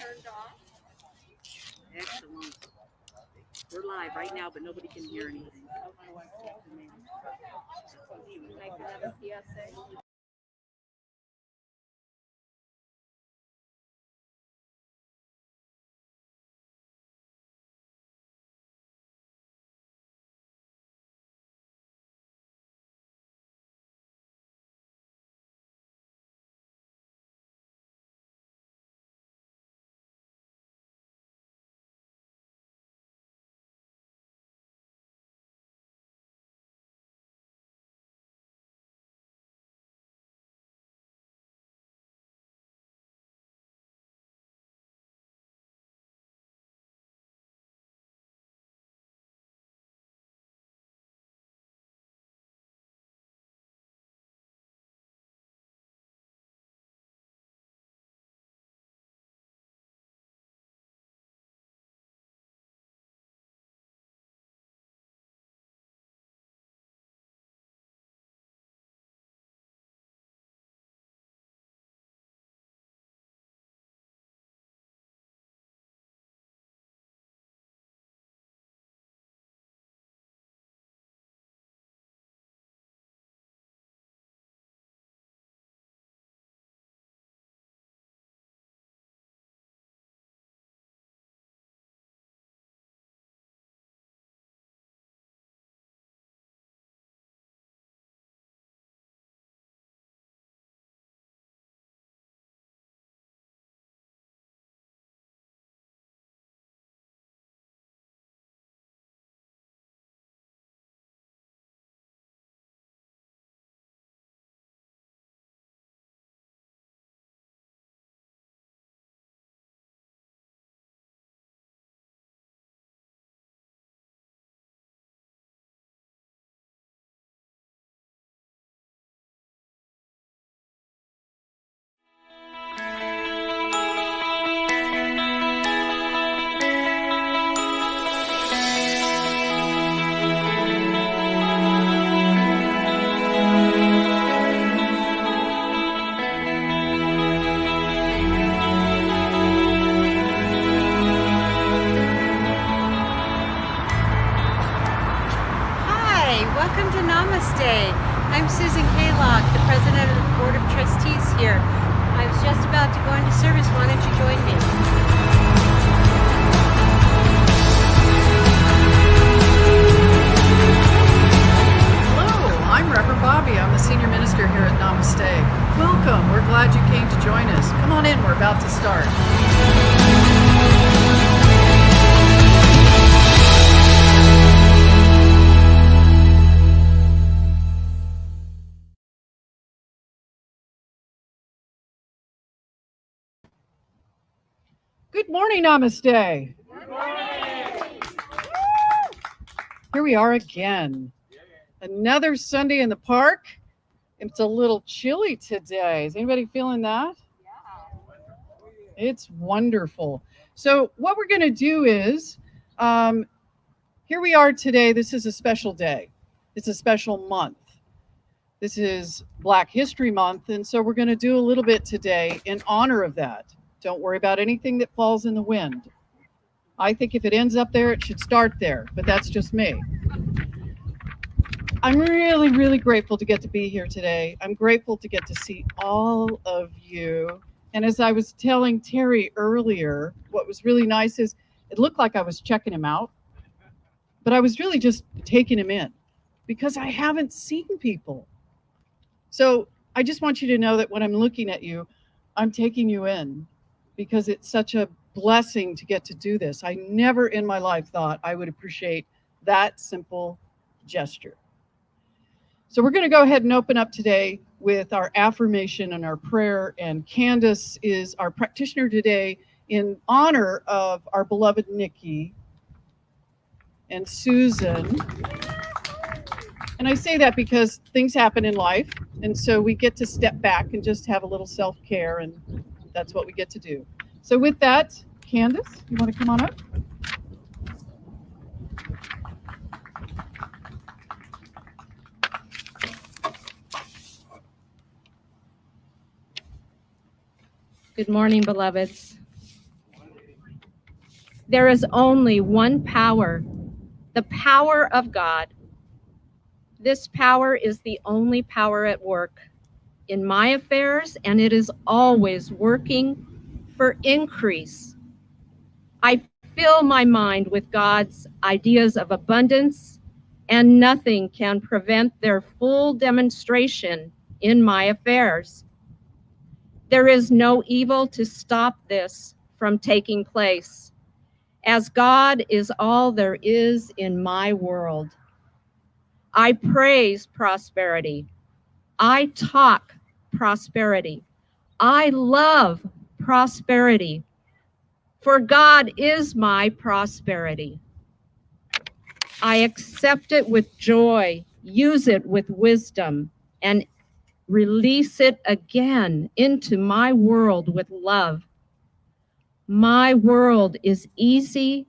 turned off. Excellent. We're live right now, but nobody can hear anything. Make another PSA. Hi, welcome to Namaste. I'm Susan Kaylock, the president of the Board of Trustees here. I was just about to go into service. Why don't you join me? Hello, I'm Reverend Bobby. I'm the senior minister here at Namaste. Welcome. We're glad you came to join us. Come on in. We're about to start. Good morning, Namaste. Good morning. Here we are again. Another Sunday in the park. It's a little chilly today. Is anybody feeling that? It's wonderful. So what we're going to do is, here we are today. This is a special day. It's a special month. This is Black History Month, and so we're going to do a little bit today in honor of that. Don't worry about anything that falls in the wind. I think if it ends up there, it should start there, but that's just me. I'm really, really grateful to get to be here today. I'm grateful to get to see all of you. And as I was telling Terry earlier, what was really nice is it looked like I was checking him out, but I was really just taking him in because I haven't seen people. So I just want you to know that when I'm looking at you, I'm taking you in because it's such a blessing to get to do this. I never in my life thought I would appreciate that simple gesture. So we're going to go ahead and open up today with our affirmation and our prayer. And Candace is our practitioner today in honor of our beloved Nikki and Susan. And I say that because things happen in life. And so we get to step back and just have a little self-care. And that's what we get to do. So with that, Candace, you want to come on up? Good morning, beloveds. There is only one power, the power of God. This power is the only power at work in my affairs, and it is always working for increase. I fill my mind with God's ideas of abundance, and nothing can prevent their full demonstration in my affairs. There is no evil to stop this from taking place, as God is all there is in my world. I praise prosperity. I talk prosperity. I love prosperity, for God is my prosperity. I accept it with joy, use it with wisdom, and release it again into my world with love. My world is easy,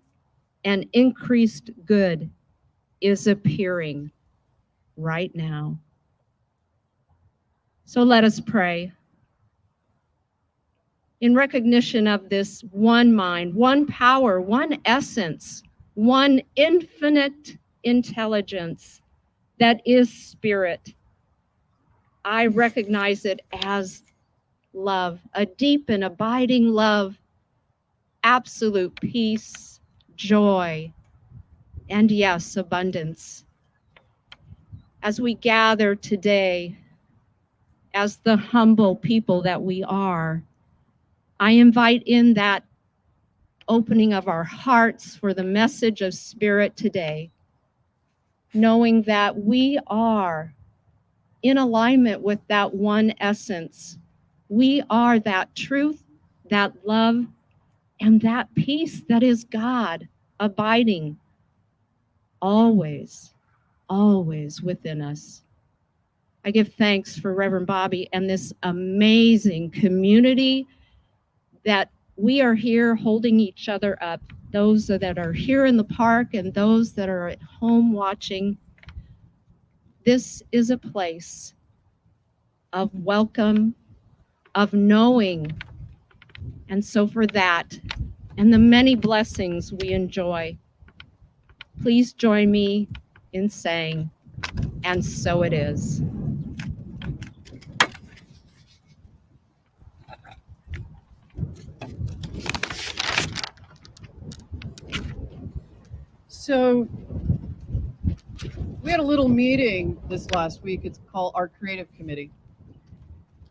and increased good is appearing right now. So let us pray. In recognition of this one mind, one power, one essence, one infinite intelligence that is spirit, I recognize it as love, a deep and abiding love, absolute peace, joy, and yes, abundance. As we gather today, as the humble people that we are, I invite in that opening of our hearts for the message of Spirit today, knowing that we are in alignment with that one essence. We are that truth, that love, and that peace that is God abiding always, always within us. I give thanks for Reverend Bobby and this amazing community that we are here holding each other up, those that are here in the park and those that are at home watching. This is a place of welcome, of knowing. And so for that and the many blessings we enjoy, please join me in saying, and so it is. So we had a little meeting this last week. It's called our Creative Committee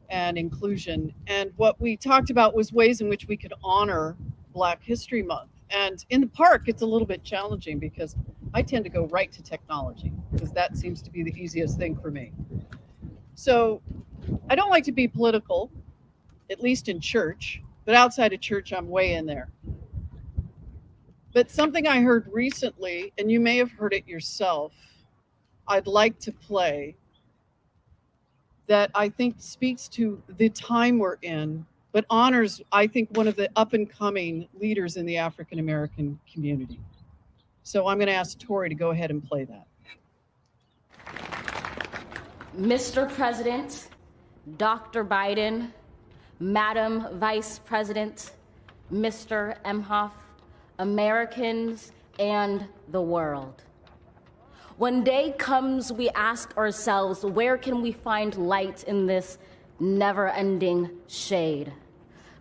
and Inclusion. And what we talked about was ways in which we could honor Black History Month. And in the park, it's a little bit challenging because I tend to go right to technology because that seems to be the easiest thing for me. So I don't like to be political, at least in church, but outside of church, I'm way in there. But something I heard recently, and you may have heard it yourself, I'd like to play that I think speaks to the time we're in, but honors, I think, one of the up and coming leaders in the African American community. So I'm going to ask Tori to go ahead and play that. Mr. President, Dr. Biden, Madam Vice President, Mr. Emhoff, Americans, and the world. When day comes, we ask ourselves, where can we find light in this never-ending shade?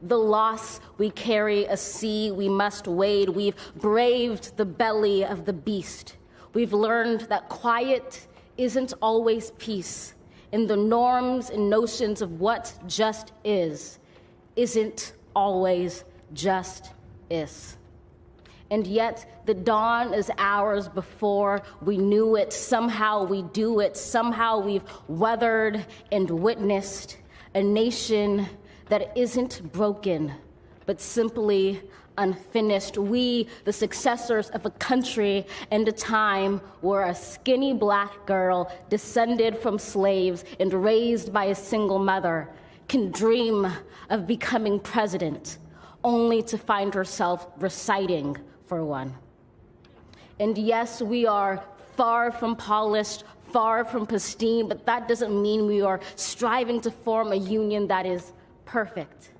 The loss we carry, a sea we must wade. We've braved the belly of the beast. We've learned that quiet isn't always peace, and the norms and notions of what just is isn't always just is. And yet the dawn is ours before we knew it. Somehow we do it. Somehow we've weathered and witnessed a nation that isn't broken, but simply unfinished. We, the successors of a country and a time where a skinny Black girl descended from slaves and raised by a single mother can dream of becoming president, only to find herself reciting for one. And yes, we are far from polished, far from pristine, but that doesn't mean we are striving to form a union that is perfect.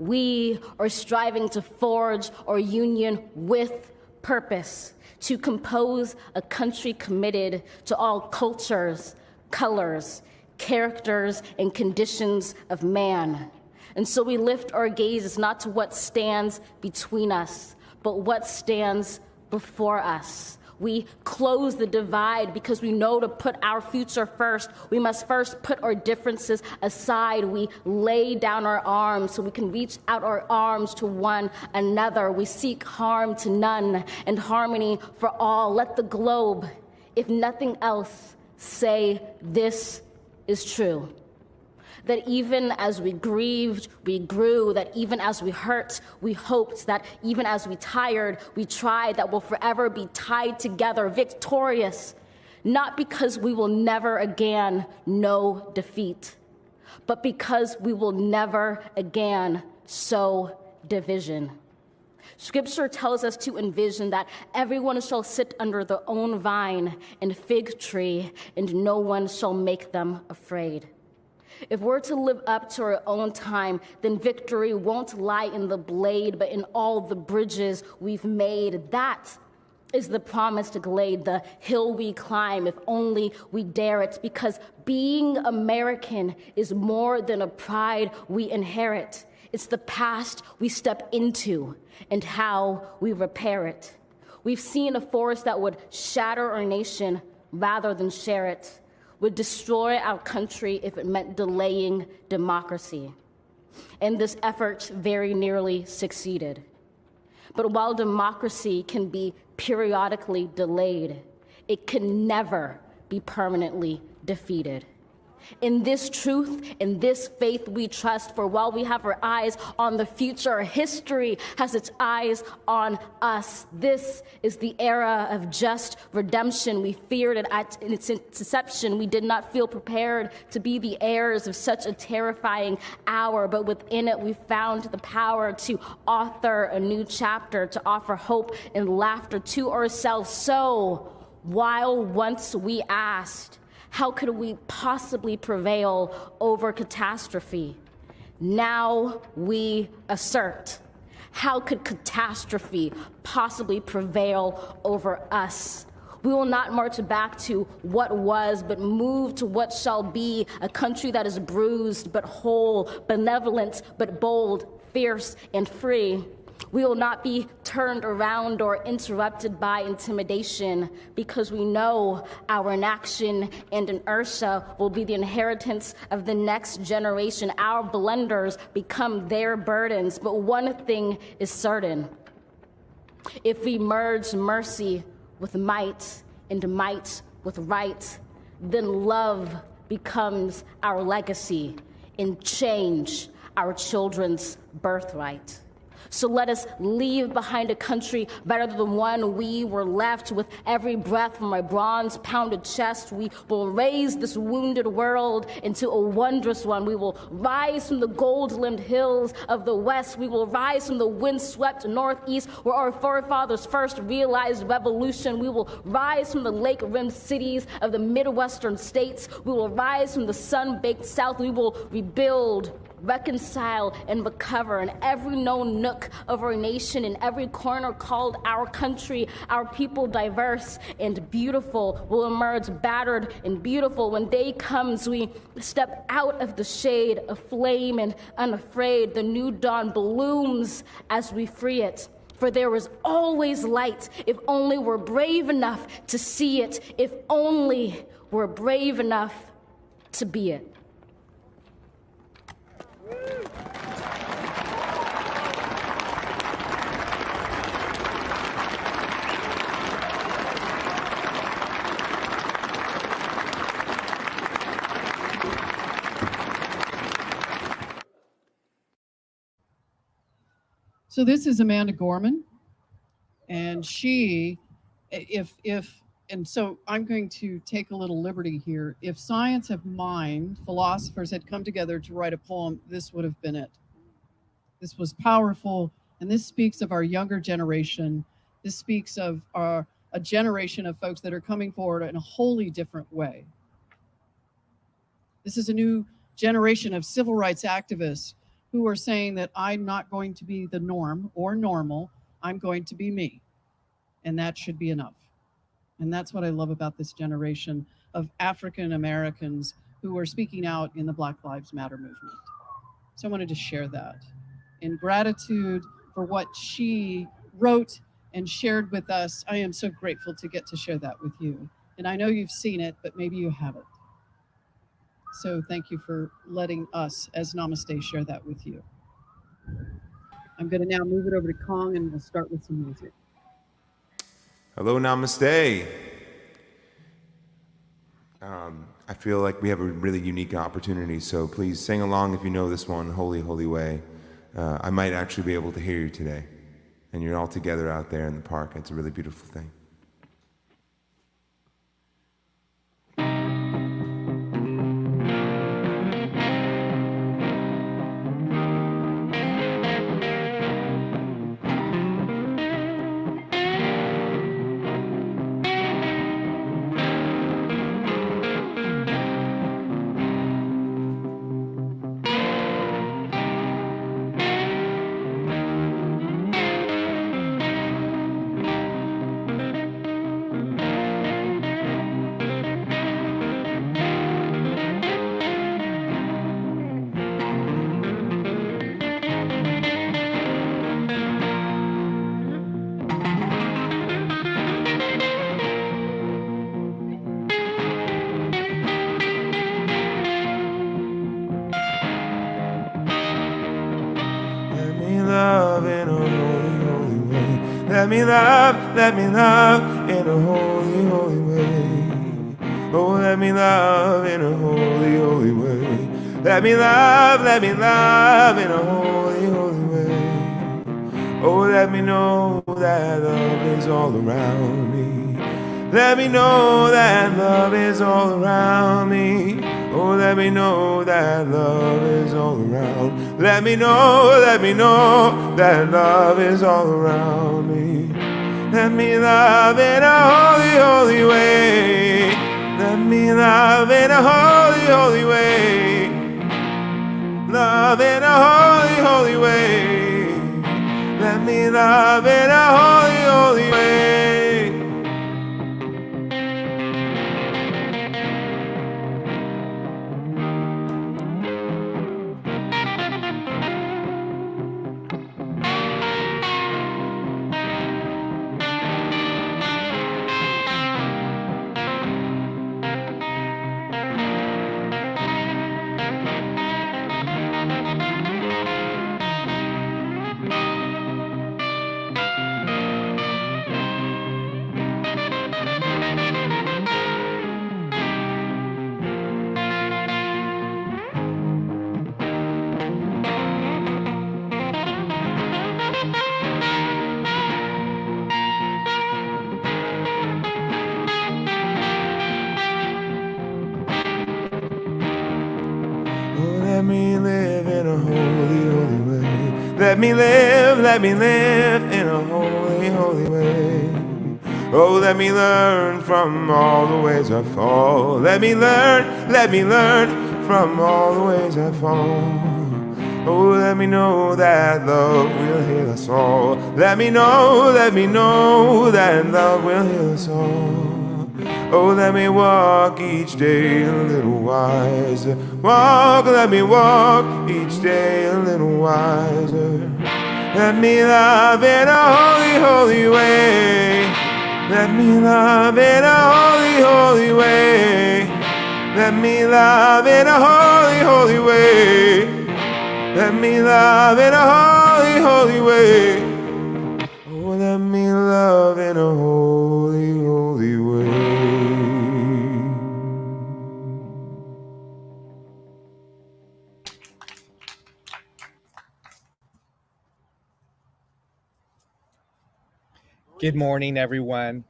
We are striving to forge our union with purpose, to compose a country committed to all cultures, colors, characters, and conditions of man. And so we lift our gazes not to what stands between us, but what stands before us. We close the divide because we know to put our future first, we must first put our differences aside. We lay down our arms so we can reach out our arms to one another. We seek harm to none and harmony for all. Let the globe, if nothing else, say this is true. That even as we grieved, we grew, that even as we hurt, we hoped, that even as we tired, we tried, that we'll forever be tied together, victorious, not because we will never again know defeat, but because we will never again sow division. Scripture tells us to envision that everyone shall sit under their own vine and fig tree, and no one shall make them afraid. If we're to live up to our own time, then victory won't lie in the blade, but in all the bridges we've made. That is the promised glade, the hill we climb, if only we dare it, because being American is more than a pride we inherit. It's the past we step into and how we repair it. We've seen a force that would shatter our nation rather than share it, would destroy our country if it meant delaying democracy. And this effort very nearly succeeded. But while democracy can be periodically delayed, it can never be permanently defeated. In this truth, in this faith we trust, for while we have our eyes on the future, history has its eyes on us. This is the era of just redemption. We feared it at its inception. We did not feel prepared to be the heirs of such a terrifying hour, but within it we found the power to author a new chapter, to offer hope and laughter to ourselves. So, while once we asked, how could we possibly prevail over catastrophe? Now we assert, how could catastrophe possibly prevail over us? We will not march back to what was, but move to what shall be, a country that is bruised but whole, benevolent but bold, fierce and free. We will not be turned around or interrupted by intimidation, because we know our inaction and inertia will be the inheritance of the next generation. Our blunders become their burdens. But one thing is certain: if we merge mercy with might and might with right, then love becomes our legacy and change our children's birthright. So let us leave behind a country better than the one we were left. With every breath from my bronze-pounded chest, we will raise this wounded world into a wondrous one. We will rise from the gold-limbed hills of the West. We will rise from the wind-swept Northeast, where our forefathers first realized revolution. We will rise from the lake-rimmed cities of the Midwestern states. We will rise from the sun-baked South. We will rebuild, reconcile, and recover in every known nook of our nation, in every corner called our country. Our people, diverse and beautiful, will emerge battered and beautiful. When day comes, we step out of the shade, aflame and unafraid. The new dawn blooms as we free it. For there is always light, if only we're brave enough to see it, if only we're brave enough to be it. So this is Amanda Gorman, and and so I'm going to take a little liberty here. If science of mind, philosophers had come together to write a poem, this would have been it. This was powerful, and this speaks of our younger generation. This speaks of a generation of folks that are coming forward in a wholly different way. This is a new generation of civil rights activists who are saying that I'm not going to be the norm or normal, I'm going to be me. And that should be enough. And that's what I love about this generation of African Americans who are speaking out in the Black Lives Matter movement. So I wanted to share that in gratitude for what she wrote and shared with us. I am so grateful to get to share that with you. And I know you've seen it, but maybe you haven't. So thank you for letting us as Namaste share that with you. I'm going to now move it over to Kong and we'll start with some music. Hello, Namaste. I feel like we have a really unique opportunity, so please sing along if you know this one, Holy, Holy Way. I might actually be able to hear you today, and you're all together out there in the park. It's a really beautiful thing. Let me love in a holy, holy way. Let me love in a holy, holy way. Oh, let me love in a holy, holy way. Let me love in a holy, holy way. Oh, let me know that love is all around me. Let me know that love is all around me. Oh, let me know that love is all around. Let me know that love is all around me. Let me love in a holy, holy way. Let me love in a holy, holy way. Love in a holy, holy way. Let me love in a holy, holy way. Oh, let me live in a holy, holy way. Let me live in a holy, holy way. Oh, let me learn from all the ways I fall. Let me learn from all the ways I fall. Oh, let me know that love will heal us all. Let me know that love will heal us all. Oh, let me walk each day a little wiser. Let me walk each day a little wiser. Let me love in a holy, holy way. Let me love in a holy, holy way. Let me love in a holy, holy way. Let me love in a holy, holy way. Oh, let me love in a holy, holy way. Good morning, everyone.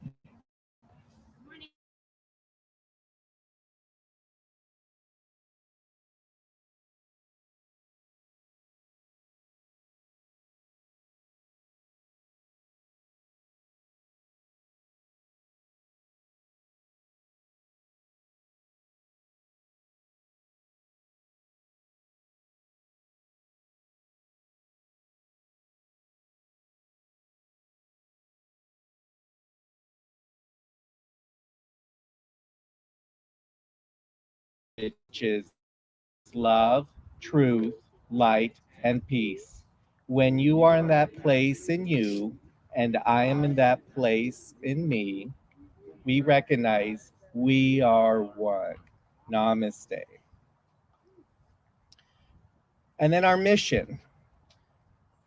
which is love, truth, light, and peace. When you are in that place in you, and I am in that place in me, we recognize we are one. Namaste. And then our mission.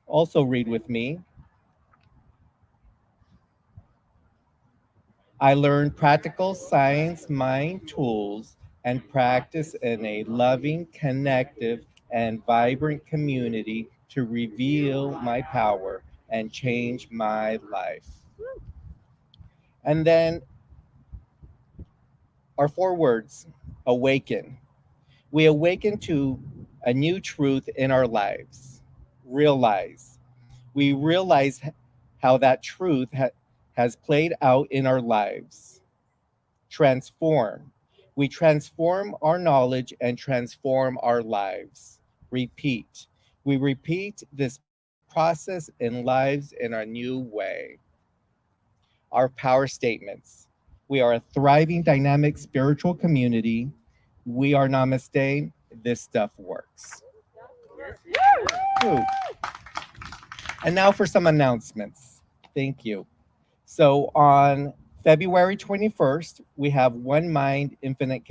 Also read with me. I learned practical science mind tools and practice in a loving, connective, and vibrant community to reveal my power and change my life. And then our 4 words: awaken. We awaken to a new truth in our lives. Realize. We realize how that truth has played out in our lives. Transform. We transform our knowledge and transform our lives. Repeat. We repeat this process in lives in a new way. Our power statements. We are a thriving, dynamic spiritual community. We are Namaste. This stuff works. Ooh. And now for some announcements. Thank you. So on February 21st, we have One Mind Infinite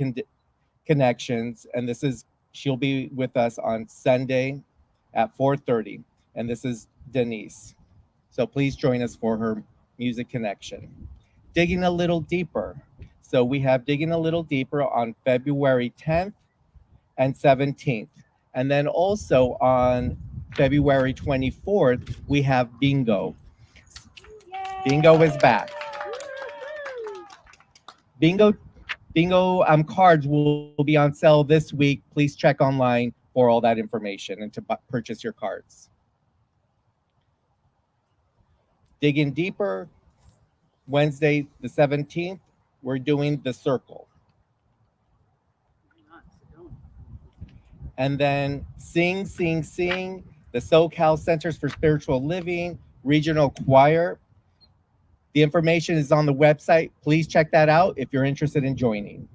Connections, and she'll be with us on Sunday at 4:30, and this is Denise. So please join us for her music connection. Digging a Little Deeper. So we have Digging a Little Deeper on February 10th and 17th. And then also on February 24th, we have Bingo. Bingo is back. Bingo cards will be on sale this week. Please check online for all that information and to purchase your cards. Digging Deeper, Wednesday the 17th, we're doing The Circle. And then Sing, Sing, Sing, the SoCal Centers for Spiritual Living Regional Choir. The information is on the website. Please check that out if you're interested in joining.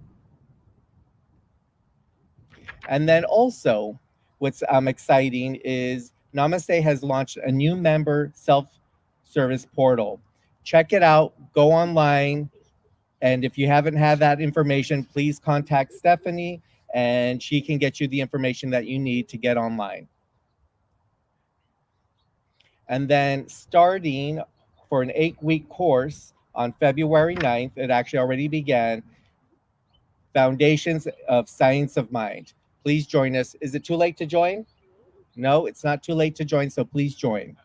And then also, what's exciting is Namaste has launched a new member self-service portal. Check it out, go online, and if you haven't had that information, please contact Stephanie and she can get you the information that you need to get online. And then starting for an 8-week course on February 9th, it actually already began, Foundations of Science of Mind. Please join us. Is it too late to join? No, it's not too late to join, so please join.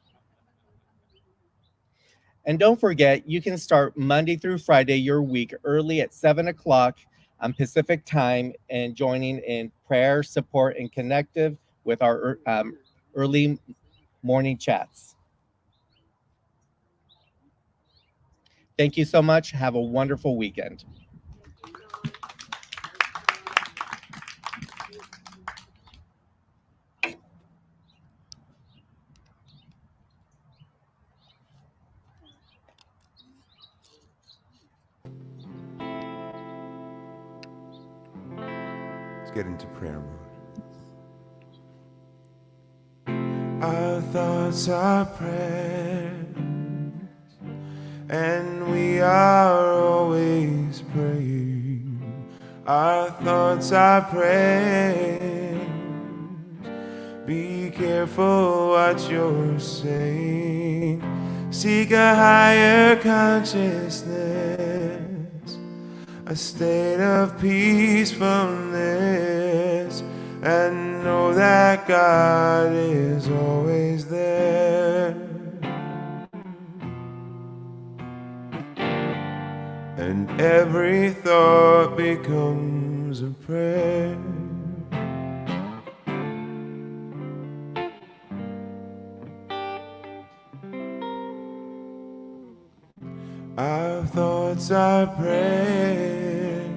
And don't forget, you can start Monday through Friday your week early at 7 o'clock on Pacific time and joining in prayer, support, and connective with our early morning chats. Thank you so much. Have a wonderful weekend. Let's get into prayer mode. Our thoughts are prayers, and we are always praying. Our thoughts are prayers. Be careful what you're saying. Seek a higher consciousness, a state of peacefulness, and know that God is always there. And every thought becomes a prayer. Our thoughts are prayers,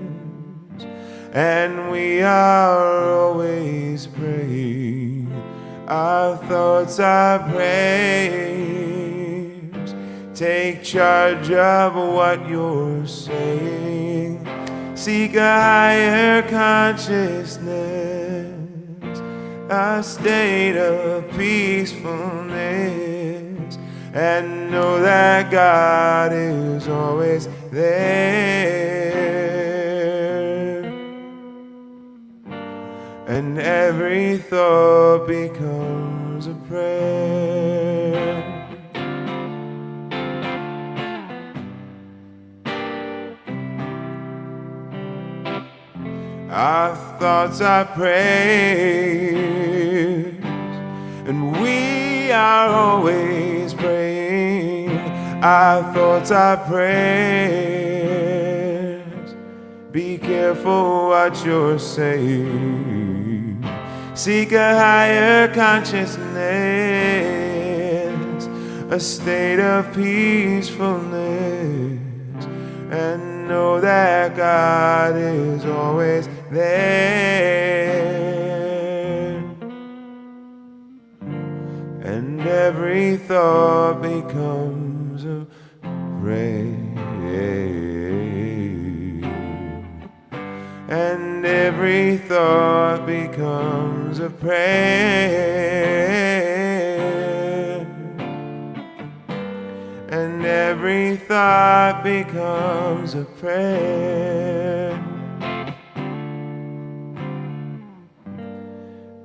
and we are always praying. Our thoughts are prayers. Take charge of what you're saying. seek a higher consciousness, a state of peacefulness, and know that God is always there. And every thought becomes a prayer. Our thoughts are prayers, and we are always praying. Our thoughts are prayers. Be careful what you're saying. Seek a higher consciousness, a state of peacefulness, and know that God is always there. And every thought becomes a prayer. And every thought becomes a prayer. And every thought becomes a prayer.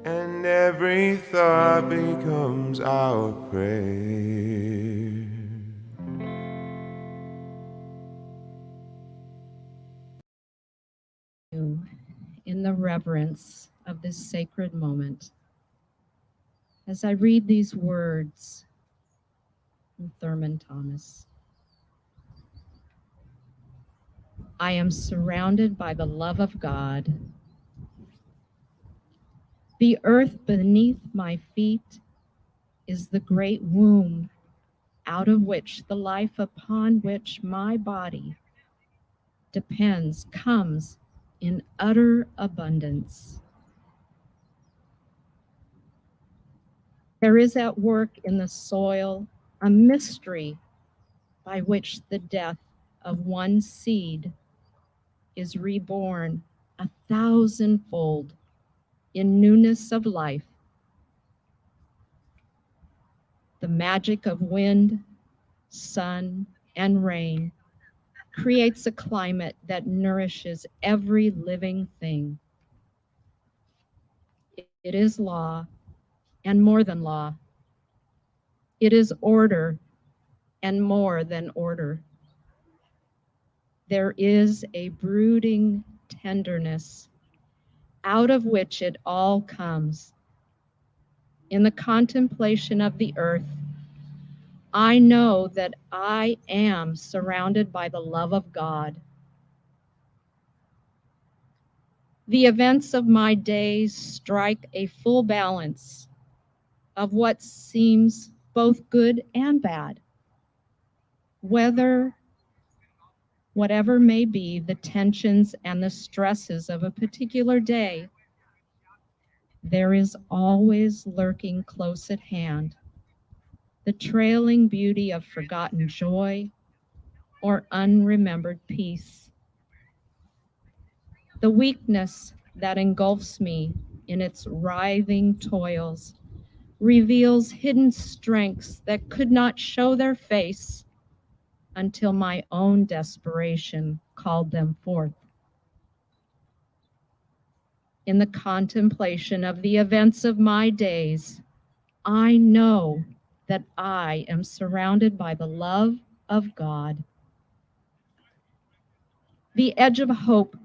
And every thought becomes our prayer. In the reverence of this sacred moment, as I read these words from Thurman Thomas, I am surrounded by the love of God. The earth beneath my feet is the great womb out of which the life upon which my body depends comes in utter abundance. There is at work in the soil a mystery by which the death of one seed is reborn 1,000-fold in newness of life. The magic of wind, sun, and rain creates a climate that nourishes every living thing. It is law, and more than law. It is order, and more than order. There is a brooding tenderness out of which it all comes. In the contemplation of the earth, I know that I am surrounded by the love of God. The events of my days strike a full balance of what seems both good and bad. Whatever may be the tensions and the stresses of a particular day, there is always lurking close at hand the trailing beauty of forgotten joy or unremembered peace. The weakness that engulfs me in its writhing toils reveals hidden strengths that could not show their face until my own desperation called them forth. In the contemplation of the events of my days, I know that I am surrounded by the love of God. The edge of hope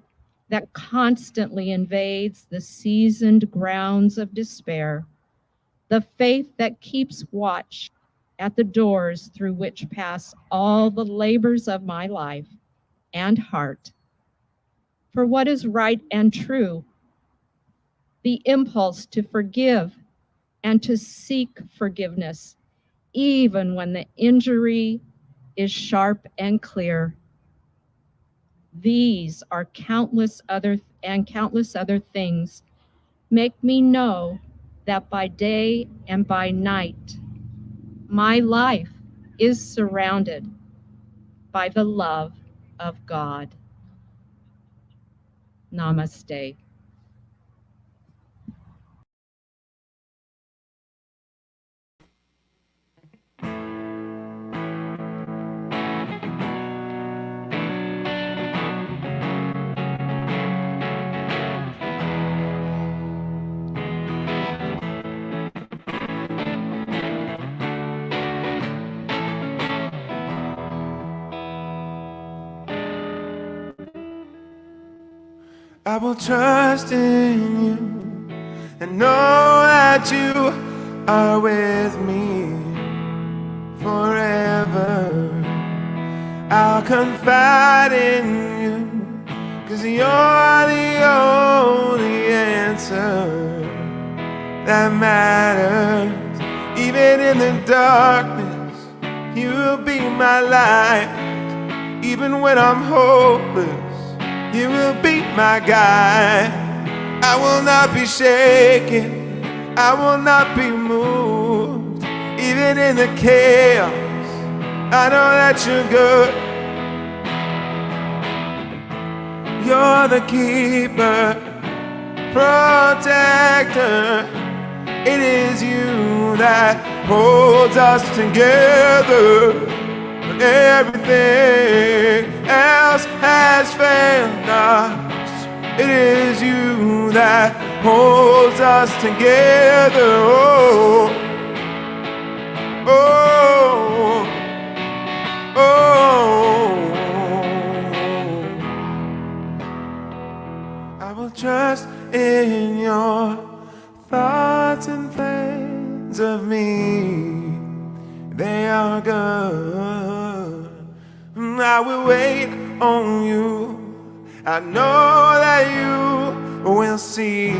that constantly invades the seasoned grounds of despair, the faith that keeps watch at the doors through which pass all the labors of my life and heart for what is right and true, the impulse to forgive and to seek forgiveness, even when the injury is sharp and clear. These are countless other things make me know that by day and by night, my life is surrounded by the love of God. Namaste. I will trust in you and know that you are with me forever. I'll confide in you, 'cause you're the only answer that matters. Even in the darkness, you'll be my light. Even when I'm hopeless, you will be my guide. I will not be shaken, I will not be moved. Even in the chaos, I know that you're good. You're the keeper, protector. It is you that holds us together. When everything else has failed us, it is you that holds us together. Oh, oh, oh. I will trust in your thoughts and plans of me. They are good. I will wait on you. I know that you will see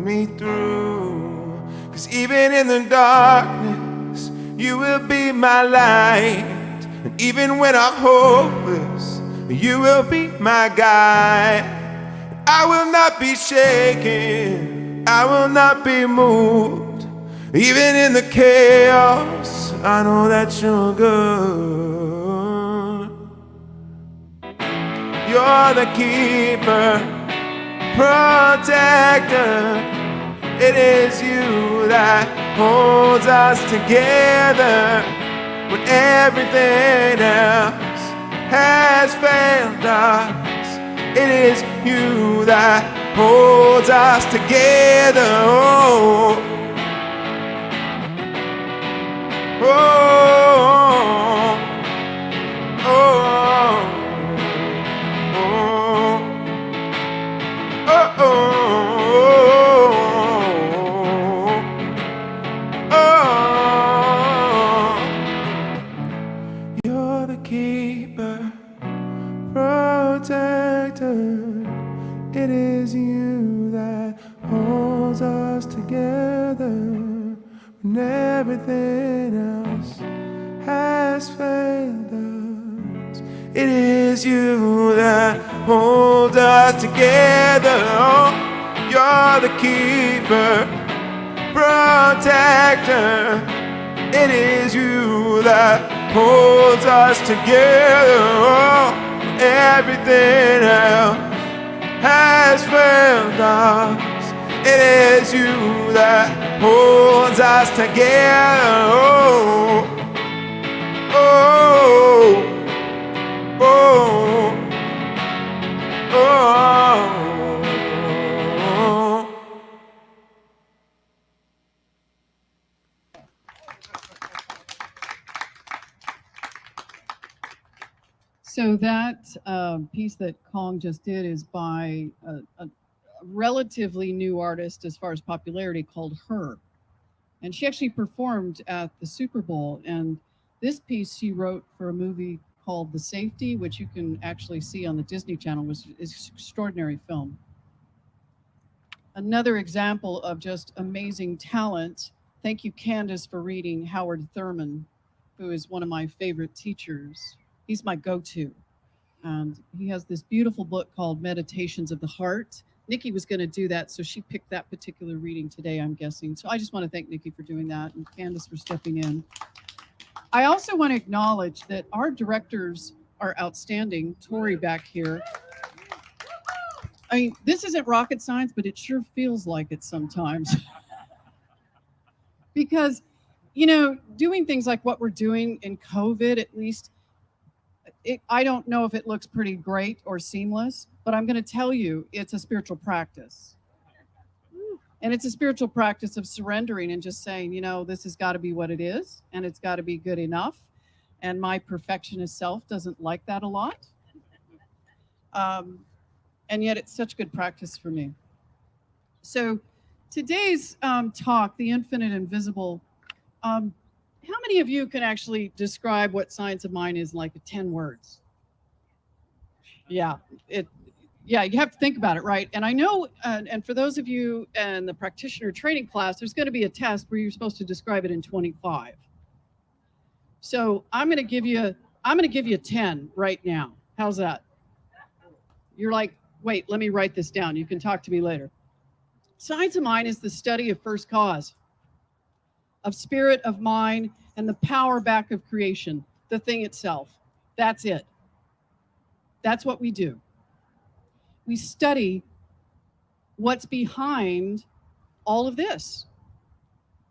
me through. 'Cause even in the darkness, you will be my light. And even when I'm hopeless, you will be my guide. I will not be shaken, I will not be moved. Even in the chaos, I know that you're good. You're the keeper, protector. It is you that holds us together when everything else has failed us. It is you that holds us together. Oh, oh, oh, oh, oh, oh. You're the keeper, protector. It is you that holds us together when everything else has failed us. It is you that holds us together. Oh, you're the keeper, protector. It is you that holds us together. Oh, everything else has failed us. It is you that holds us together. Oh, oh, oh, oh. So that piece that Kong just did is by a relatively new artist as far as popularity called Her. And she actually performed at the Super Bowl. And this piece she wrote for a movie called The Safety, which you can actually see on the Disney Channel, which is an extraordinary film. Another example of just amazing talent. Thank you, Candace, for reading Howard Thurman, who is one of my favorite teachers. He's my go-to. And he has this beautiful book called Meditations of the Heart. Nikki was going to do that, so she picked that particular reading today, I'm guessing. So I just want to thank Nikki for doing that and Candace for stepping in. I also want to acknowledge that our directors are outstanding. Tori back here. I mean, this isn't rocket science, but it sure feels like it sometimes. Because, doing things like what we're doing in COVID, at least, I don't know if it looks pretty great or seamless, but I'm going to tell you it's a spiritual practice. And it's a spiritual practice of surrendering and just saying, this has got to be what it is, and it's got to be good enough. And my perfectionist self doesn't like that a lot. And yet it's such good practice for me. So today's talk, The Infinite Invisible, how many of you can actually describe what Science of Mind is in like 10 words? Yeah, you have to think about it, right? And I know, and for those of you in the practitioner training class, there's going to be a test where you're supposed to describe it in 25. So I'm going to give you 10 right now. How's that? You're like, wait, let me write this down. You can talk to me later. Science of Mind is the study of first cause, of spirit, of mind, and the power back of creation, the thing itself. That's it. That's what we do. We study what's behind all of this.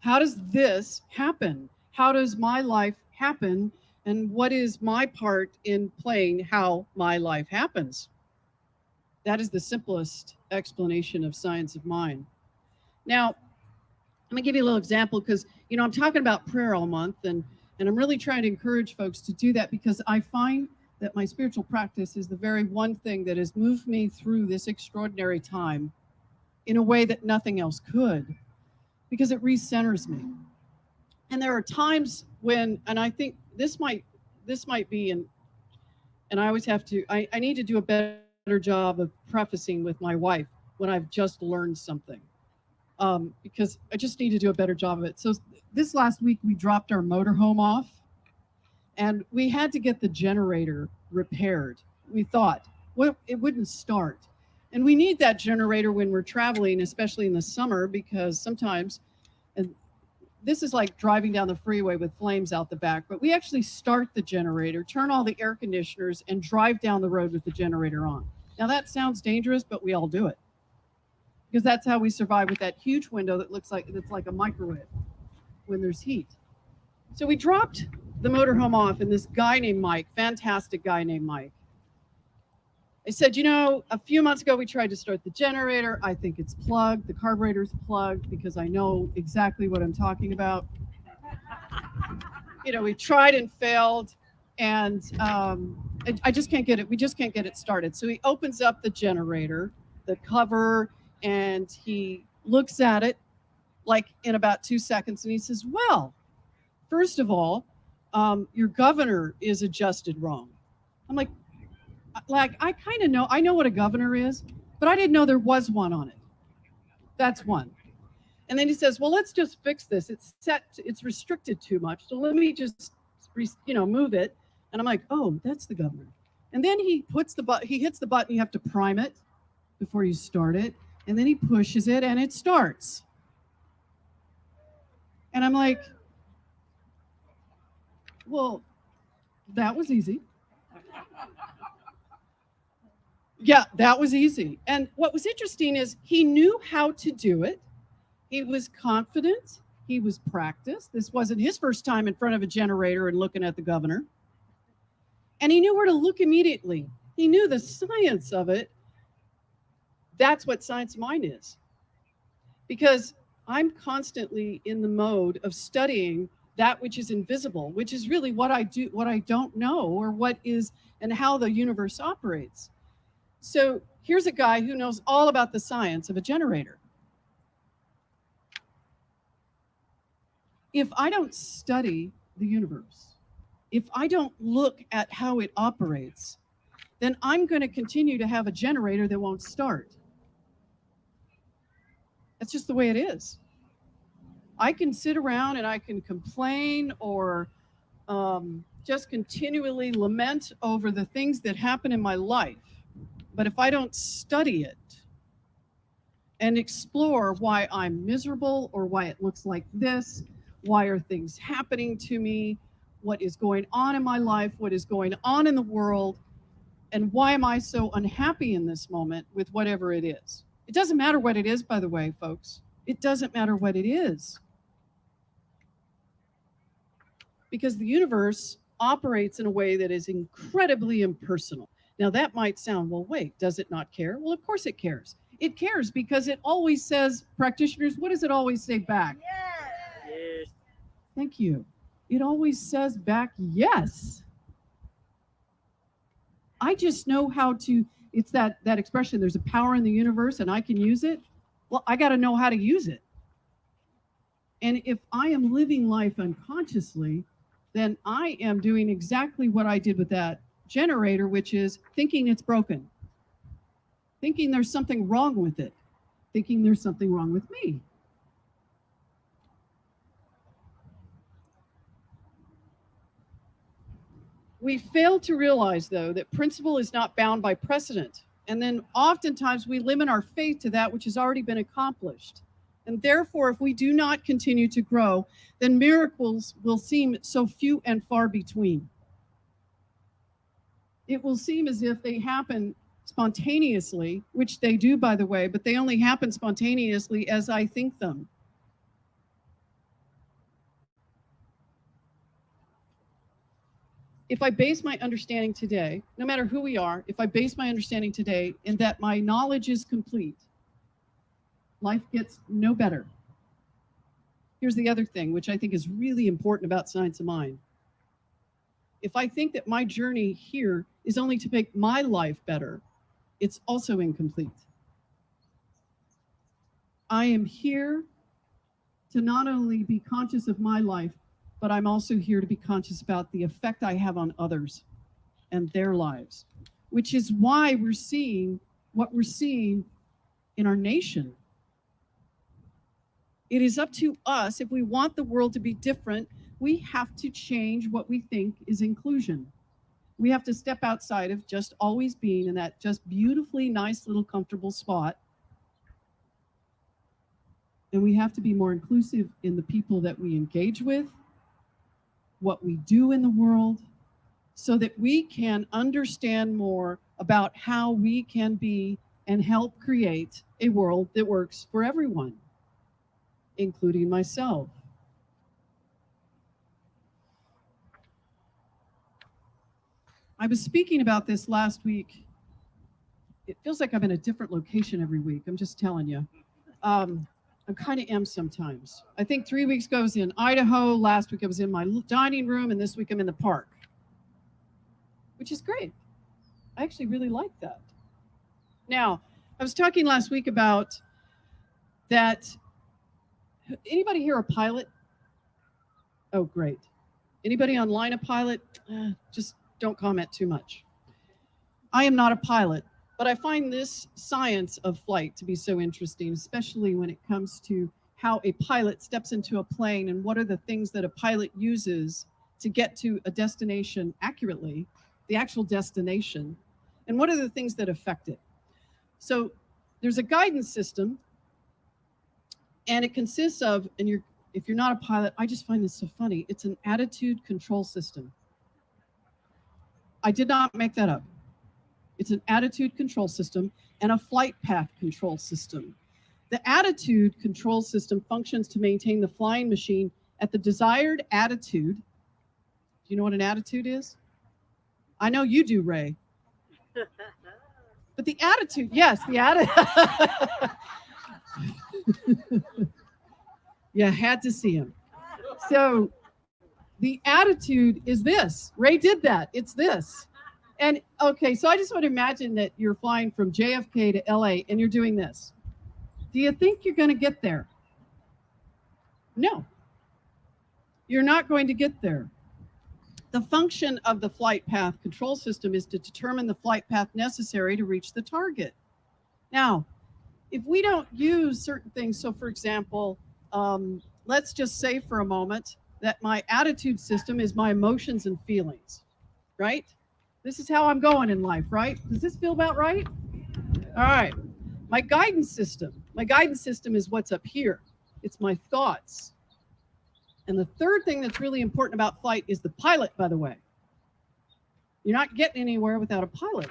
How does this happen? How does my life happen? And what is my part in playing how my life happens? That is the simplest explanation of Science of Mind. Now, let me give you a little example because, I'm talking about prayer all month and I'm really trying to encourage folks to do that because I find that my spiritual practice is the very one thing that has moved me through this extraordinary time in a way that nothing else could, because it recenters me. And there are times when, and I think this might be, and I always have to, I need to do a better job of prefacing with my wife when I've just learned something, because I just need to do a better job of it. So this last week we dropped our motorhome off and we had to get the generator repaired. We thought, well, it wouldn't start. And we need that generator when we're traveling, especially in the summer, because sometimes, and this is like driving down the freeway with flames out the back, but we actually start the generator, turn all the air conditioners, and drive down the road with the generator on. Now that sounds dangerous, but we all do it. Because that's how we survive with that huge window that looks like it's like a microwave when there's heat. So we dropped the motorhome off, and this guy named Mike, fantastic guy named Mike, I said, a few months ago we tried to start the generator. I think it's plugged. The carburetor's plugged because I know exactly what I'm talking about. We tried and failed, and I just can't get it. We just can't get it started. So he opens up the generator, the cover, and he looks at it like in about 2 seconds, and he says, well, first of all, your governor is adjusted wrong. I'm like I kind of know, I know what a governor is, but I didn't know there was one on it. That's one. And then he says, well, let's just fix this. It's restricted too much. So let me just, move it. And I'm like, oh, that's the governor. And then he hits the button. You have to prime it before you start it. And then he pushes it and it starts. And I'm like, well, that was easy. Yeah, that was easy. And what was interesting is he knew how to do it. He was confident. He was practiced. This wasn't his first time in front of a generator and looking at the governor. And he knew where to look immediately. He knew the science of it. That's what Science of Mind is. Because I'm constantly in the mode of studying that which is invisible, which is really what I do, what I don't know, or what is, and how the universe operates. So here's a guy who knows all about the science of a generator. If I don't study the universe, if I don't look at how it operates, then I'm going to continue to have a generator that won't start. That's just the way it is. I can sit around and I can complain or just continually lament over the things that happen in my life. But if I don't study it and explore why I'm miserable or why it looks like this, why are things happening to me, what is going on in my life, what is going on in the world, And why am I so unhappy in this moment with whatever it is? It doesn't matter what it is, by the way, folks. It doesn't matter what it is. Because the universe operates in a way that is incredibly impersonal. Now, that might sound, well, wait, does it not care? Well, of course it cares. It cares because it always says, practitioners, what does it always say back? Yes. Thank you. It always says back, yes. I just know how to, it's that expression, there's a power in the universe and I can use it. Well, I got to know how to use it. And if I am living life unconsciously, then I am doing exactly what I did with that generator, which is thinking it's broken, thinking there's something wrong with it, thinking there's something wrong with me. We fail to realize, though, that principle is not bound by precedent. And then oftentimes we limit our faith to that which has already been accomplished. And therefore, if we do not continue to grow, then miracles will seem so few and far between. It will seem as if they happen spontaneously, which they do, by the way, but they only happen spontaneously as I think them. If I base my understanding today, no matter who we are, if I base my understanding today in that my knowledge is complete, life gets no better. Here's the other thing, which I think is really important about Science of Mind. If I think that my journey here is only to make my life better, it's also incomplete. I am here to not only be conscious of my life, but I'm also here to be conscious about the effect I have on others and their lives, which is why we're seeing what we're seeing in our nation. It is up to us. If we want the world to be different, we have to change what we think is inclusion. We have to step outside of just always being in that just beautifully nice little comfortable spot. And we have to be more inclusive in the people that we engage with, what we do in the world, so that we can understand more about how we can be and help create a world that works for everyone, including myself. I was speaking about this last week. It feels like I'm in a different location every week. I'm just telling you. I kind of am sometimes. I think 3 weeks ago I was in Idaho. Last week I was in my dining room, and this week I'm in the park, which is great. I actually really like that. Now, I was talking last week about that. Anybody here a pilot? Oh, great. Anybody online a pilot? Just don't comment too much. I am not a pilot, but I find this science of flight to be so interesting, especially when it comes to how a pilot steps into a plane and what are the things that a pilot uses to get to a destination accurately, the actual destination, and what are the things that affect it. So there's a guidance system, and it consists of, and if you're not a pilot, I just find this so funny, it's an attitude control system. I did not make that up. It's an attitude control system and a flight path control system. The attitude control system functions to maintain the flying machine at the desired attitude. Do you know what an attitude is? I know you do, Ray. But the attitude, yes, the attitude. Yeah, had to see him. So the attitude is this. Ray did that. It's this. And okay, so I just want to imagine that you're flying from JFK to LA and you're doing this. Do you think you're going to get there? No. You're not going to get there. The function of the flight path control system is to determine the flight path necessary to reach the target. Now, if we don't use certain things, so for example, let's just say for a moment that my attitude system is my emotions and feelings, right? This is how I'm going in life, right? Does this feel about right? All right. My guidance system is what's up here. It's my thoughts. And the third thing that's really important about flight is the pilot, by the way. You're not getting anywhere without a pilot.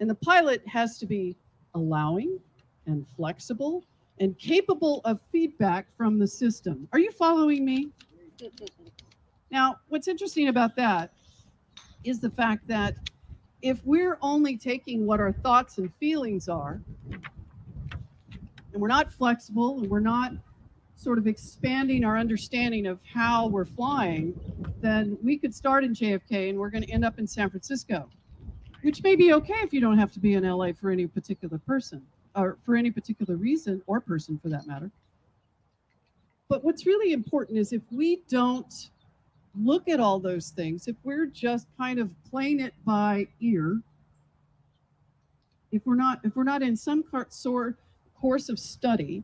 And the pilot has to be allowing and flexible and capable of feedback from the system. Are you following me? Now, what's interesting about that is the fact that if we're only taking what our thoughts and feelings are, and we're not flexible and we're not sort of expanding our understanding of how we're flying, then we could start in JFK and we're going to end up in San Francisco, which may be okay if you don't have to be in LA for any particular person or for any particular reason or person for that matter. But what's really important is if we don't look at all those things, if we're just kind of playing it by ear, if we're not in some course of study,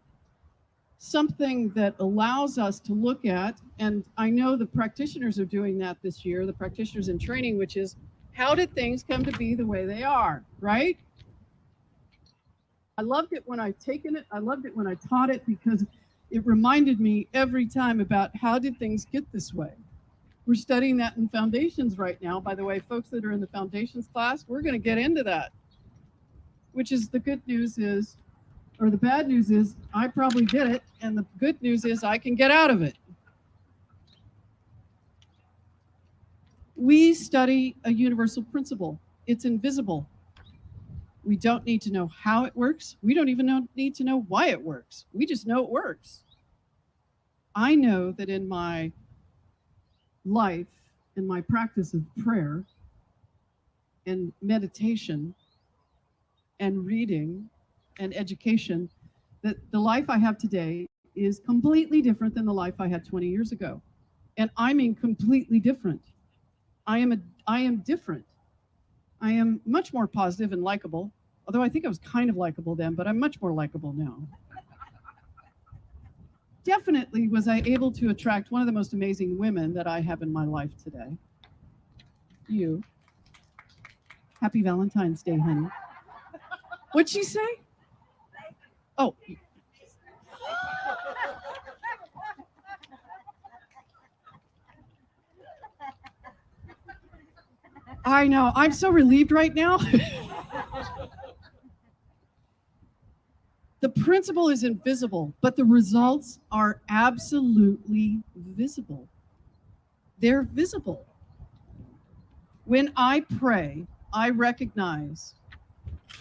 something that allows us to look at, and I know the practitioners are doing that this year, the practitioners in training, which is how did things come to be the way they are, right? I loved it when I taught it because it reminded me every time about how did things get this way. We're studying that in foundations right now. By the way, folks that are in the foundations class, we're going to get into that, which is the good news is, or the bad news is, I probably did it, and the good news is I can get out of it. We study a universal principle. It's invisible. We don't need to know how it works. We don't even need to know why it works. We just know it works. I know that in my life, in my practice of prayer and meditation and reading and education, that the life I have today is completely different than the life I had 20 years ago. And I mean completely different. I am different. I am much more positive and likable, although I think I was kind of likable then, but I'm much more likable now. Definitely was I able to attract one of the most amazing women that I have in my life today. You. Happy Valentine's Day, honey. What'd she say? Oh. I know. I'm so relieved right now. The principle is invisible, but the results are absolutely visible. They're visible. When I pray, I recognize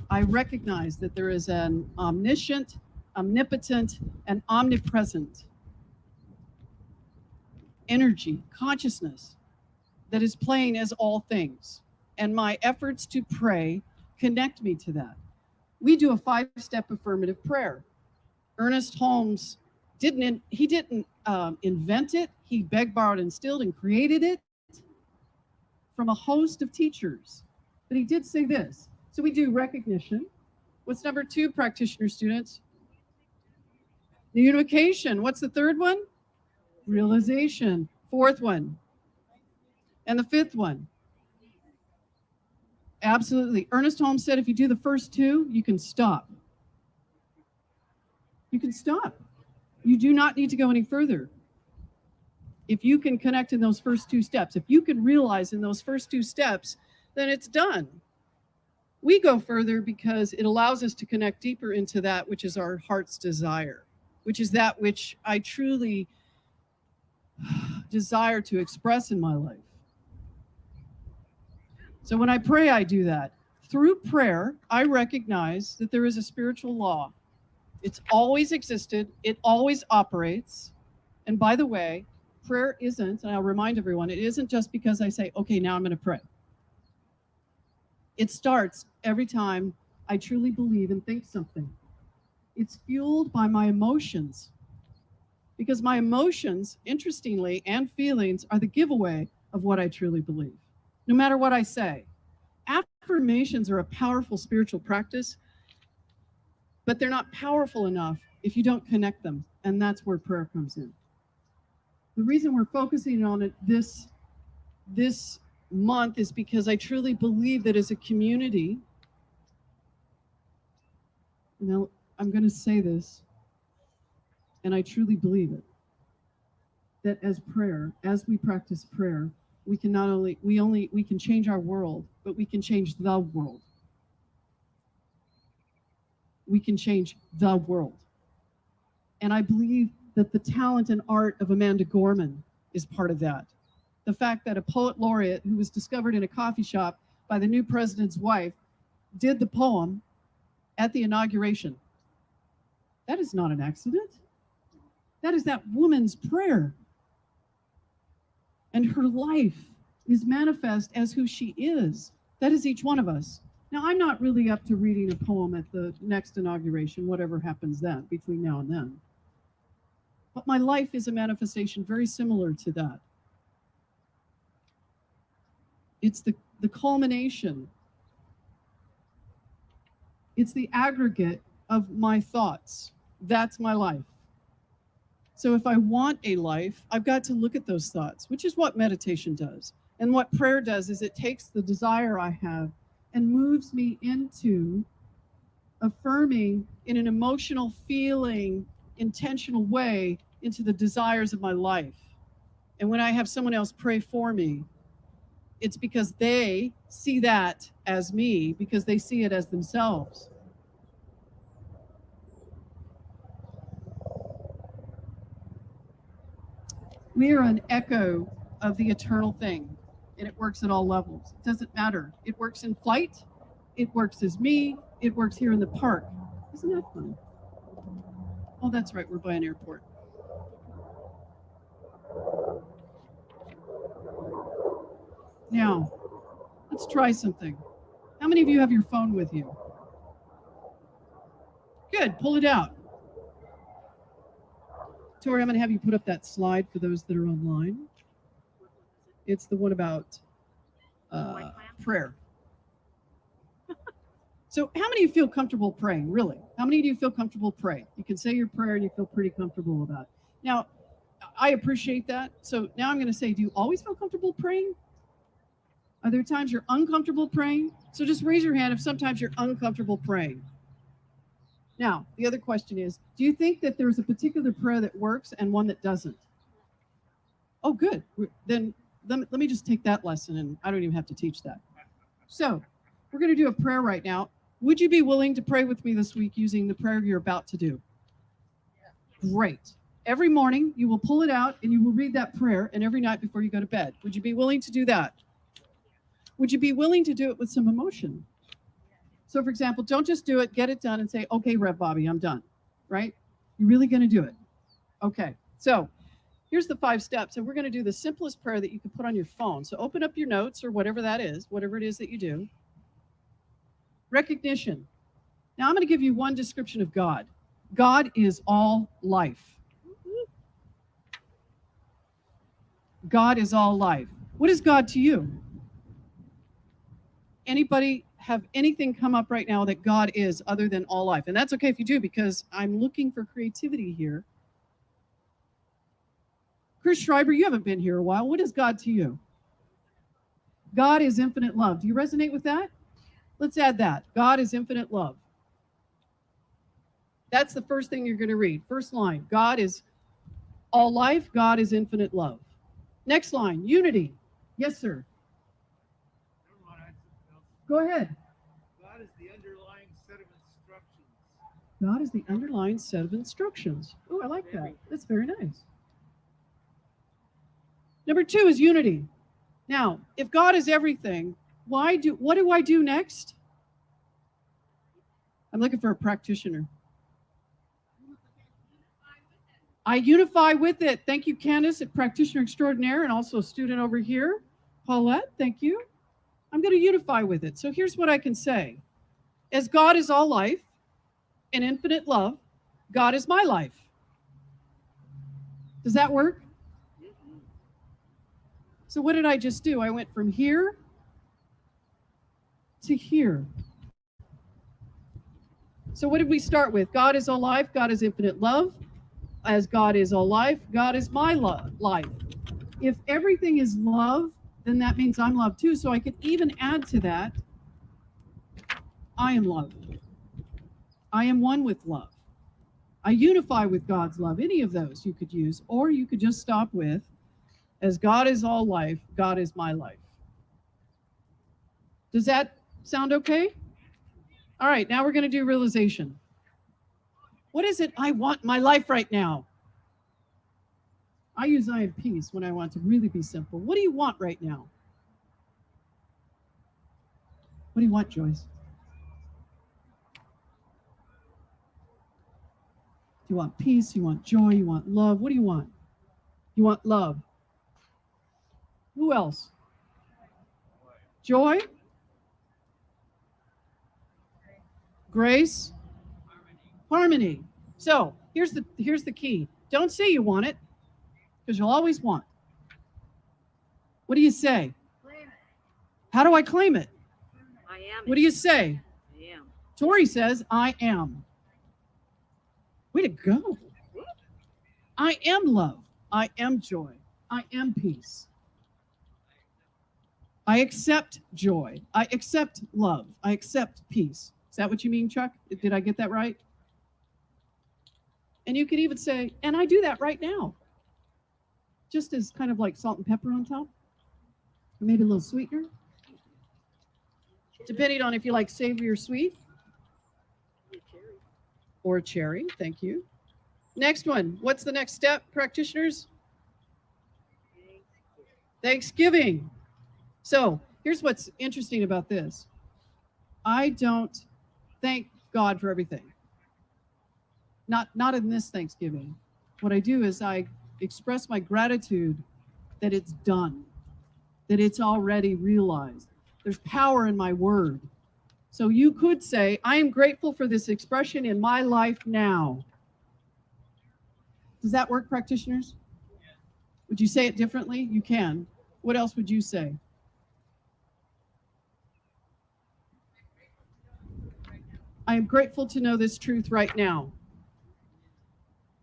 that there is an omniscient, omnipotent, and omnipresent energy, consciousness that is playing as all things. And my efforts to pray connect me to that. We do a 5-step affirmative prayer. Ernest Holmes didn't invent it. He begged, borrowed, instilled, and created it from a host of teachers. But he did say this. So we do recognition. What's number 2, practitioner students? The unification. What's the 3rd one? Realization. 4th one. And the 5th one. Absolutely. Ernest Holmes said if you do the first 2, you can stop. You can stop. You do not need to go any further. If you can connect in those first 2 steps, if you can realize in those first 2 steps, then it's done. We go further because it allows us to connect deeper into that which is our heart's desire, which is that which I truly desire to express in my life. So when I pray, I do that. Through prayer, I recognize that there is a spiritual law. It's always existed. It always operates. And by the way, prayer isn't, and I'll remind everyone, it isn't just because I say, okay, now I'm going to pray. It starts every time I truly believe and think something. It's fueled by my emotions. Because my emotions, interestingly, and feelings are the giveaway of what I truly believe. No matter what I say. Affirmations are a powerful spiritual practice, but they're not powerful enough if you don't connect them, and that's where prayer comes in. The reason we're focusing on it this month is because I truly believe that as a community, now I'm going to say this, and I truly believe it, that as we practice prayer, we can we can change our world, but we can change the world. we can change the world. And I believe that the talent and art of Amanda Gorman is part of that. The fact that a poet laureate who was discovered in a coffee shop by the new president's wife did the poem at the inauguration. That is not an accident. That is that woman's prayer. And her life is manifest as who she is. That is each one of us. Now, I'm not really up to reading a poem at the next inauguration, whatever happens then, between now and then. But my life is a manifestation very similar to that. It's the culmination. It's the aggregate of my thoughts. That's my life. So if I want a life, I've got to look at those thoughts, which is what meditation does. And what prayer does is it takes the desire I have and moves me into affirming in an emotional, feeling, intentional way into the desires of my life. And when I have someone else pray for me, it's because they see that as me, because they see it as themselves. We are an echo of the eternal thing, and it works at all levels. It doesn't matter. It works in flight, it works as me, it works here in the park. Isn't that fun? Oh, that's right, we're by an airport. Now, let's try something. How many of you have your phone with you? Good, pull it out. Tori, I'm going to have you put up that slide for those that are online. It's the one about prayer. So how many of you feel comfortable praying, really? How many of you feel comfortable praying? You can say your prayer and you feel pretty comfortable about it. Now, I appreciate that. So now I'm going to say, do you always feel comfortable praying? Are there times you're uncomfortable praying? So just raise your hand if sometimes you're uncomfortable praying. Now, the other question is, do you think that there's a particular prayer that works and one that doesn't? Oh, good. Then let me just take that lesson, and I don't even have to teach that. So we're going to do a prayer right now. Would you be willing to pray with me this week using the prayer you're about to do? Great. Every morning, you will pull it out, and you will read that prayer, and every night before you go to bed. Would you be willing to do that? Would you be willing to do it with some emotion? So, for example, don't just do it, get it done, and say, okay, Rev Bobby, I'm done, right? You're really going to do it. Okay, so here's the 5 steps, and we're going to do the simplest prayer that you can put on your phone. So open up your notes or whatever that is, whatever it is that you do. Recognition. Now, I'm going to give you one description of God. God is all life. God is all life. What is God to you? Anybody have anything come up right now that God is other than all life? And that's okay if you do, because I'm looking for creativity here. Chris Schreiber, you haven't been here a while. What is God to you? God is infinite love. Do you resonate with that? Let's add that. God is infinite love. That's the first thing you're going to read. First line, God is all life. God is infinite love. Next line, unity. Yes, sir. Go ahead. God is the underlying set of instructions. God is the underlying set of instructions. Oh, I like that. That's very nice. Number 2 is unity. Now, if God is everything, what do I do next? I'm looking for a practitioner. I unify with it. Thank you, Candace, a practitioner extraordinaire, and also a student over here. Paulette, thank you. I'm going to unify with it. So here's what I can say. As God is all life and infinite love, God is my life. Does that work? So what did I just do? I went from here to here. So what did we start with? God is all life. God is infinite love. As God is all life, God is my life. If everything is love, then that means I'm love too. So I could even add to that, I am love. I am one with love. I unify with God's love. Any of those you could use, or you could just stop with, as God is all life, God is my life. Does that sound okay? All right, now we're going to do realization. What is it I want in my life right now? I use I am peace when I want to really be simple. What do you want right now? What do you want, Joyce? You want peace, you want joy, you want love. What do you want? You want love. Who else? Joy? Grace? Harmony. So here's the key. Don't say you want it, because you'll always want. What do you say? How do I claim it? I am. What do you say? I am. Tori says, I am. Way to go. I am love. I am joy. I am peace. I accept joy. I accept love. I accept peace. Is that what you mean, Chuck? Did I get that right? And you could even say, and I do that right now. Just as kind of like salt and pepper on top. Or maybe a little sweetener. Depending on if you like savory or sweet. Or cherry, thank you. Next one, what's the next step, practitioners? Thanksgiving. So here's what's interesting about this. I don't thank God for everything. Not in this Thanksgiving. What I do is I express my gratitude that it's done, that it's already realized. There's power in my word. So you could say, I am grateful for this expression in my life now. Does that work, practitioners? Would you say it differently? You can. What else would you say? I am grateful to know this truth right now.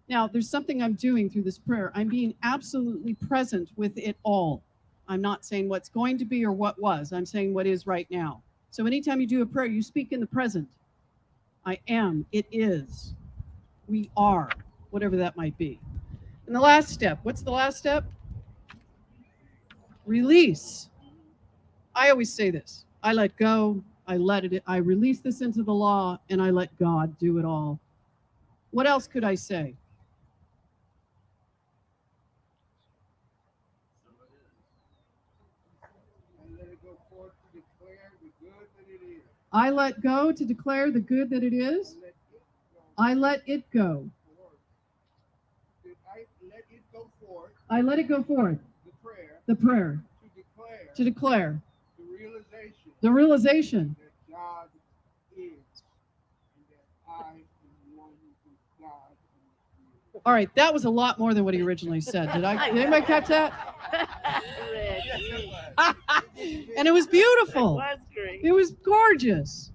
Now, there's something I'm doing through this prayer. I'm being absolutely present with it all. I'm not saying what's going to be or what was. I'm saying what is right now. So anytime you do a prayer, you speak in the present. I am, it is, we are, whatever that might be. And the last step, what's the last step? Release. I always say this. I let go, I release this into the law, and I let God do it all. What else could I say? I let go to declare the good that it is. I let it go. I let it go forth. The prayer. To declare. The realization. That God is, and that I am one with God. All right, that was a lot more than what he originally said. Did anybody catch that? And it was beautiful. It was gorgeous.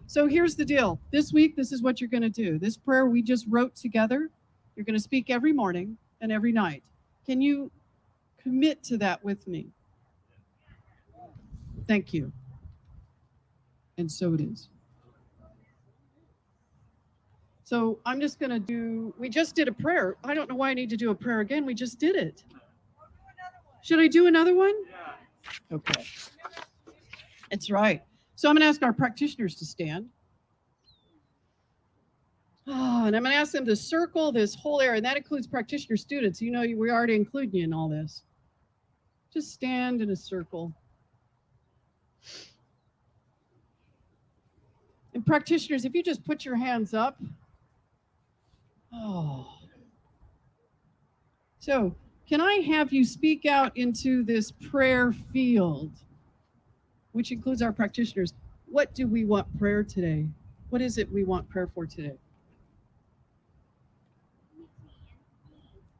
So here's the deal. This week, this is what you're going to do. This prayer we just wrote together, you're going to speak every morning and every night. Can you commit to that with me? Thank you. And so it is. So I'm just going to do, we just did a prayer. I don't know why I need to do a prayer again. We just did it. Should I do another one? Yeah. Okay. That's right. So I'm going to ask our practitioners to stand. Oh, and I'm going to ask them to circle this whole area, and that includes practitioner students. You know, we're already including you in all this. Just stand in a circle. And practitioners, if you just put your hands up. Oh. So, can I have you speak out into this prayer field, which includes our practitioners? What do we want prayer today? What is it we want prayer for today?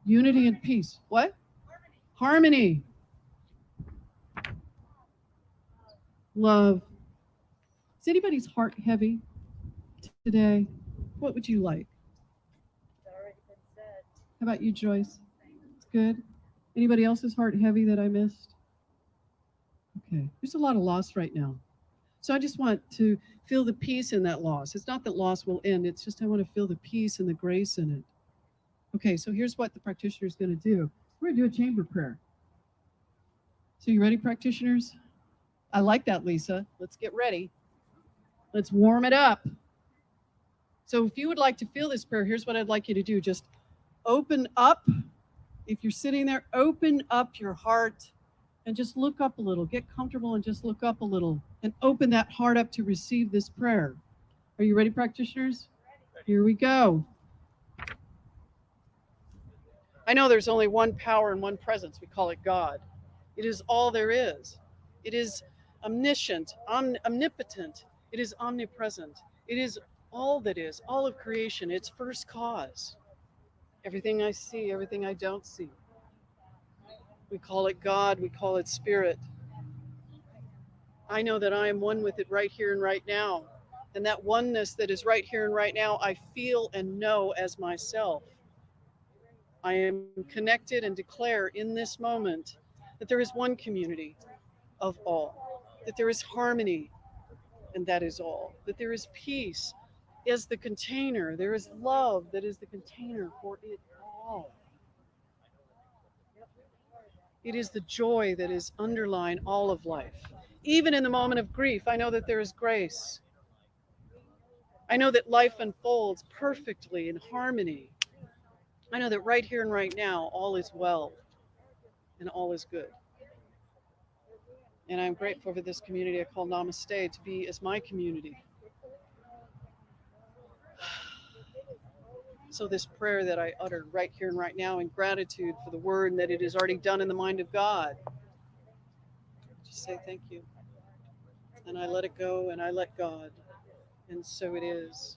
Unity and peace. What? Harmony. Love. Is anybody's heart heavy today? What would you like? It's already been said. How about you, Joyce? It's good. Anybody else's heart heavy that I missed? Okay. There's a lot of loss right now. So I just want to feel the peace in that loss. It's not that loss will end. It's just I want to feel the peace and the grace in it. Okay, so here's what the practitioner is going to do. We're going to do a chamber prayer. So you ready, practitioners? I like that, Lisa. Let's get ready. Let's warm it up. So if you would like to feel this prayer, here's what I'd like you to do. Just open up. If you're sitting there, open up your heart and just look up a little. Get comfortable and just look up a little and open that heart up to receive this prayer. Are you ready, practitioners? Here we go. I know there's only one power and one presence. We call it God. It is all there is. It is omniscient, omnipotent. It is omnipresent. It is all that is, all of creation. It's first cause. Everything I see, everything I don't see. We call it God. We call it Spirit. I know that I am one with it right here and right now. And that oneness that is right here and right now, I feel and know as myself. I am connected and declare in this moment that there is one community of all, that there is harmony, and that is all, that there is peace as the container, there is love that is the container for it all. It is the joy that is underlying all of life. Even in the moment of grief, I know that there is grace. I know that life unfolds perfectly in harmony. I know that right here and right now, all is well and all is good. And I'm grateful for this community I call Namaste to be as my community. So this prayer that I utter right here and right now in gratitude for the word and that it is already done in the mind of God. Just say thank you. And I let it go and I let God. And so it is.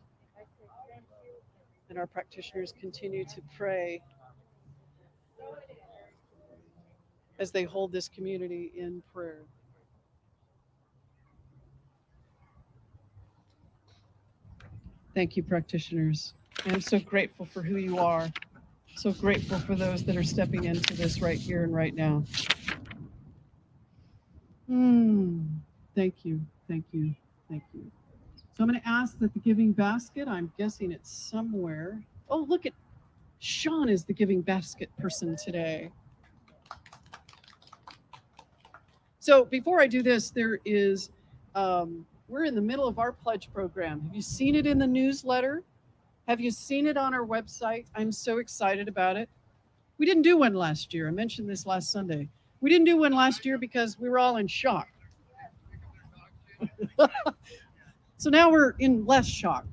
And our practitioners continue to pray as they hold this community in prayer. Thank you, practitioners. I'm so grateful for who you are. So grateful for those that are stepping into this right here and right now. Thank you, thank you, thank you. So I'm going to ask that the giving basket, I'm guessing it's somewhere. Oh, look at Sean is the giving basket person today. So before I do this, there is, we're in the middle of our pledge program. Have you seen it in the newsletter? Have you seen it on our website? I'm so excited about it. We didn't do one last year. I mentioned this last Sunday. We didn't do one last year because we were all in shock. So now we're in less shock.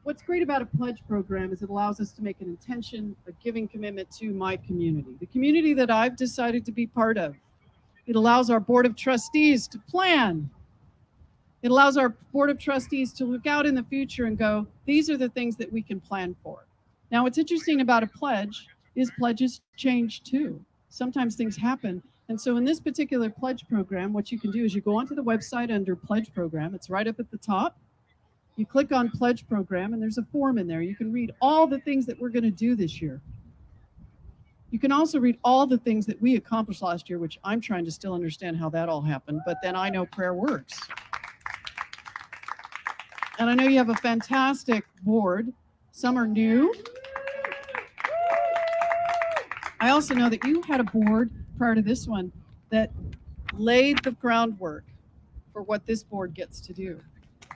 What's great about a pledge program is it allows us to make an intention, a giving commitment to my community, the community that I've decided to be part of. It allows our board of trustees to plan. It allows our board of trustees to look out in the future and go, these are the things that we can plan for. Now, what's interesting about a pledge is pledges change too. Sometimes things happen. And so in this particular pledge program, what you can do is you go onto the website under pledge program. It's right up at the top. You click on pledge program and there's a form in there. You can read all the things that we're going to do this year. You can also read all the things that we accomplished last year, which I'm trying to still understand how that all happened, but then I know prayer works. And I know you have a fantastic board. Some are new. I also know that you had a board prior to this one that laid the groundwork for what this board gets to do.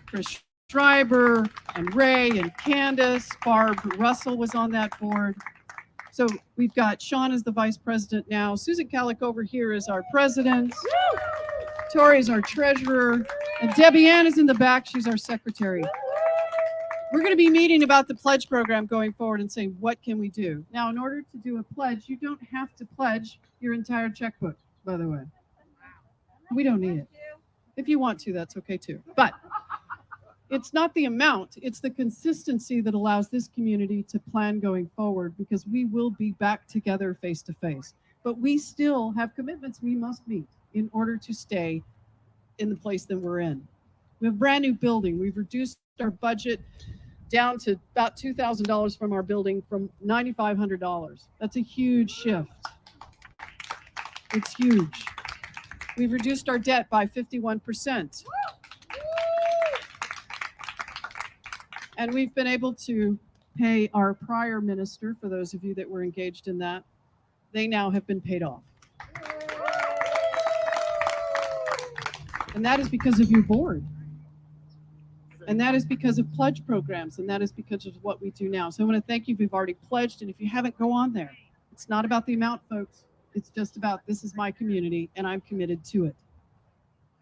Chris Schreiber and Ray and Candace, Barb Russell was on that board. So we've got Sean as the vice president now. Susan Calic over here is our president. Tori is our treasurer. And Debbie Ann is in the back. She's our secretary. We're going to be meeting about the pledge program going forward and saying, what can we do? Now, in order to do a pledge, you don't have to pledge your entire checkbook, by the way. We don't need it. If you want to, that's okay too. But it's not the amount, it's the consistency that allows this community to plan going forward, because we will be back together face to face. But we still have commitments we must meet in order to stay in the place that we're in. We have a brand new building. We've reduced our budget down to about $2,000 from our building from $9,500. That's a huge shift. It's huge. We've reduced our debt by 51%. And we've been able to pay our prior minister, for those of you that were engaged in that. They now have been paid off. And that is because of your board. And that is because of pledge programs, and that is because of what we do now. So I want to thank you if you've already pledged, and if you haven't, go on there. It's not about the amount, folks. It's just about this is my community, and I'm committed to it.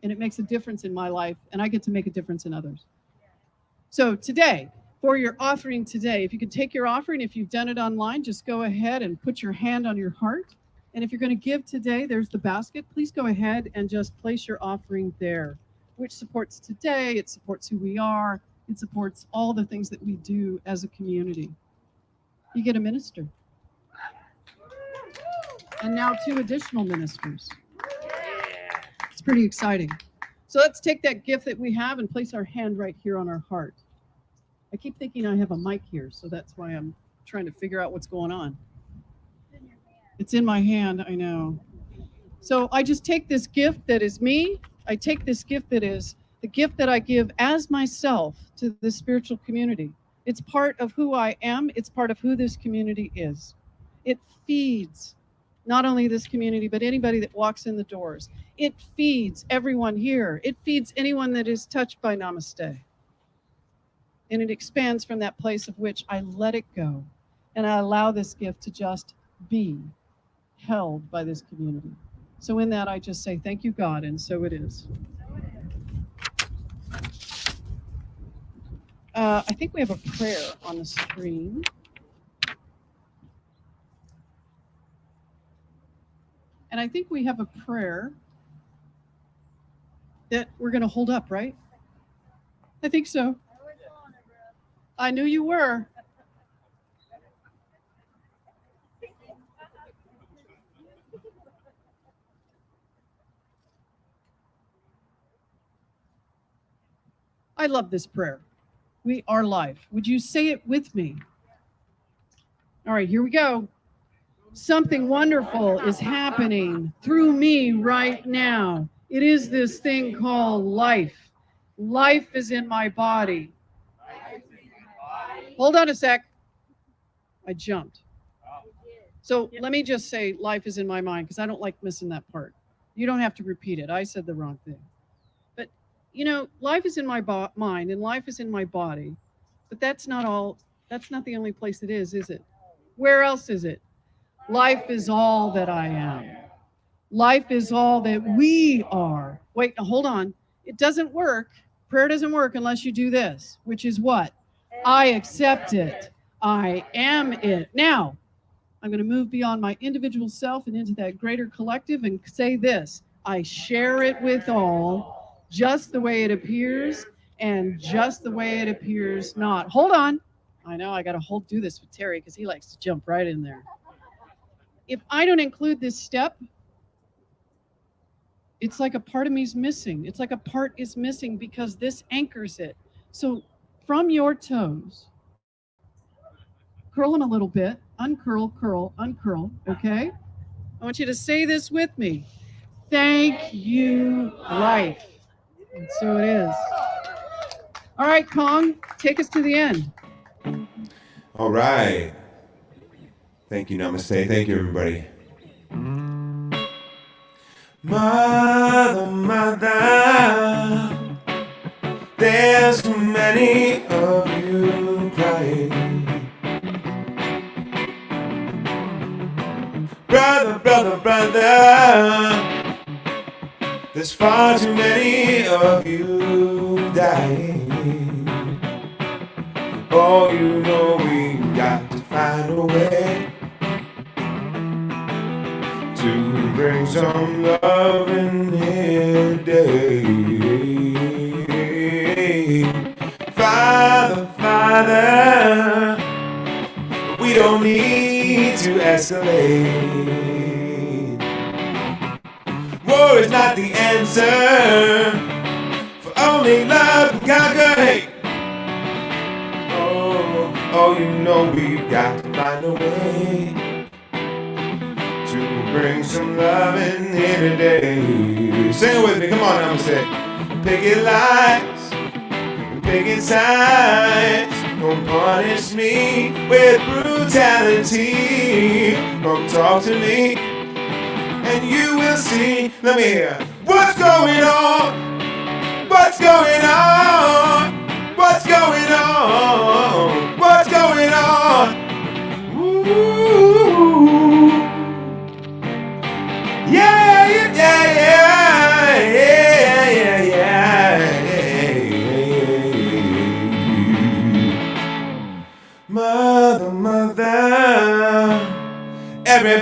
And it makes a difference in my life, and I get to make a difference in others. So today, for your offering today, if you could take your offering, if you've done it online, just go ahead and put your hand on your heart. And if you're going to give today, there's the basket. Please go ahead and just place your offering there, which supports today, it supports who we are, it supports all the things that we do as a community. You get a minister. And now 2 additional ministers. It's pretty exciting. So let's take that gift that we have and place our hand right here on our heart. I keep thinking I have a mic here, so that's why I'm trying to figure out what's going on. It's in my hand, I know. So I just take this gift that is me. I take this gift that is the gift that I give as myself to this spiritual community. It's part of who I am. It's part of who this community is. It feeds not only this community, but anybody that walks in the doors. It feeds everyone here. It feeds anyone that is touched by Namaste. And it expands from that place of which I let it go. And I allow this gift to just be held by this community. So in that, I just say, thank you, God, and so it is. I think we have a prayer on the screen. And I think we have a prayer that we're going to hold up, right? I think so. I knew you were. I love this prayer. We are life. Would you say it with me? All right, here we go. Something wonderful is happening through me right now. It is this thing called life. Life is in my body. Hold on a sec. I jumped. So let me just say life is in my mind because I don't like missing that part. You don't have to repeat it. I said the wrong thing. But, you know, life is in my mind and life is in my body. But that's not all. That's not the only place it is it? Where else is it? Life is all that I am. Life is all that we are. Wait, hold on. It doesn't work. Prayer doesn't work unless you do this, which is what? I accept it. I am it. Now, I'm going to move beyond my individual self and into that greater collective and say this. I share it with all, just the way it appears and just the way it appears not. Hold on. I know I got to do this with Terry because he likes to jump right in there. If I don't include this step, it's like a part of me is missing. It's like a part is missing because this anchors it. So from your toes, curl them a little bit, uncurl, curl, uncurl, okay? I want you to say this with me. Thank you, life. And so it is. All right, Kong, take us to the end. All right. Thank you, Namaste. Thank you, everybody. Mother, mother, there's too many of you crying. Brother, brother, brother, there's far too many of you dying. Oh, you know we got to find a way to bring some love in here today. Father, Father, we don't need to escalate. War is not the answer, for only love can conquer hate. Oh, you know we've got to find a way to bring some love in here today. Sing it with me, come on, Namaste. Picket lines, picket signs, don't punish me with brutality. Come talk to me, and you will see. Let me hear. What's going on? What's going on?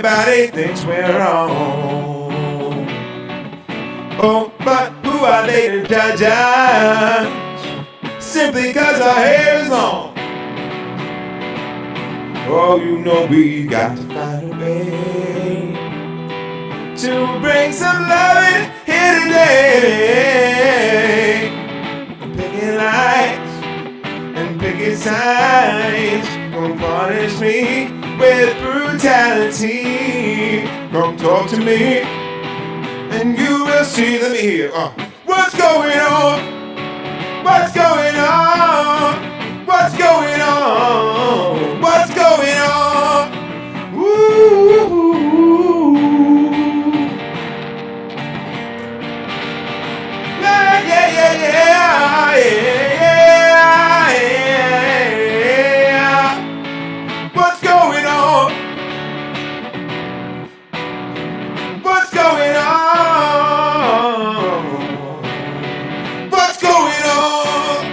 everybody thinks we're wrong. Oh, but who are they to judge us? Simply 'cause our hair is long. Oh, you know we got to find a way to bring some love in here today. Picking lights and picking signs don't punish me with brutality. Come talk to me and you will see. Let me hear. What's going on? What's going on? What's going on? What's going on? Ooh. Yeah, yeah, yeah, yeah, yeah. What's going on? What's going on? What's going on?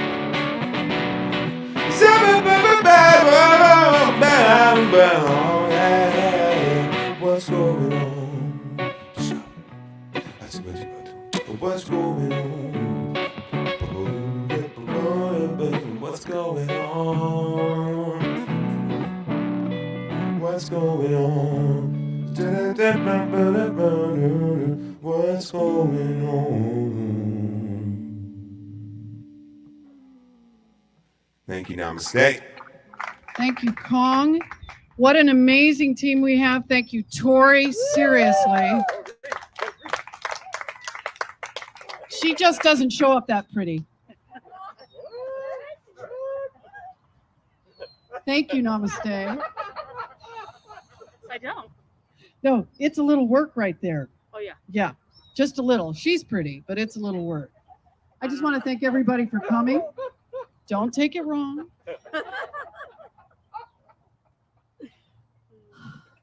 What's going on? What's going on? What's going on? What's going on? What's going on? Thank you, namaste. Thank you, Kong. What an amazing team we have. Thank you, Tori. Seriously. She just doesn't show up that pretty. Thank you, namaste. I don't. No, it's a little work right there. Oh, yeah. Yeah, just a little. She's pretty, but it's a little work. I just want to thank everybody for coming. Don't take it wrong.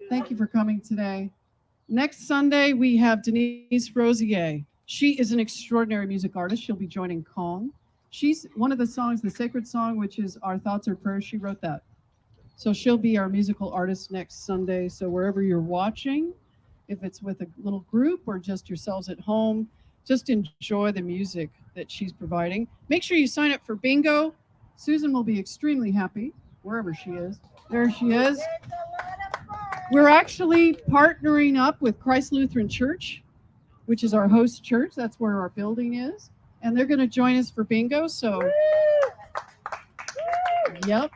Thank you for coming today. Next Sunday, we have Denise Rosier. She is an extraordinary music artist. She'll be joining Kong. She's one of the songs, the sacred song, which is Our Thoughts Are Prayers. She wrote that. So she'll be our musical artist next Sunday. So wherever you're watching, if it's with a little group or just yourselves at home, just enjoy the music that she's providing. Make sure you sign up for bingo. Susan will be extremely happy wherever she is. There she is. We're actually partnering up with Christ Lutheran Church, which is our host church. That's where our building is. And they're going to join us for bingo. So, yep.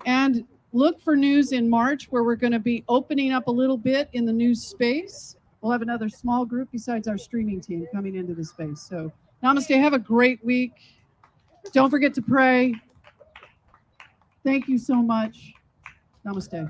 And look for news in March where we're going to be opening up a little bit in the news space. We'll have another small group besides our streaming team coming into the space. So, namaste. Have a great week. Don't forget to pray. Thank you so much. Namaste.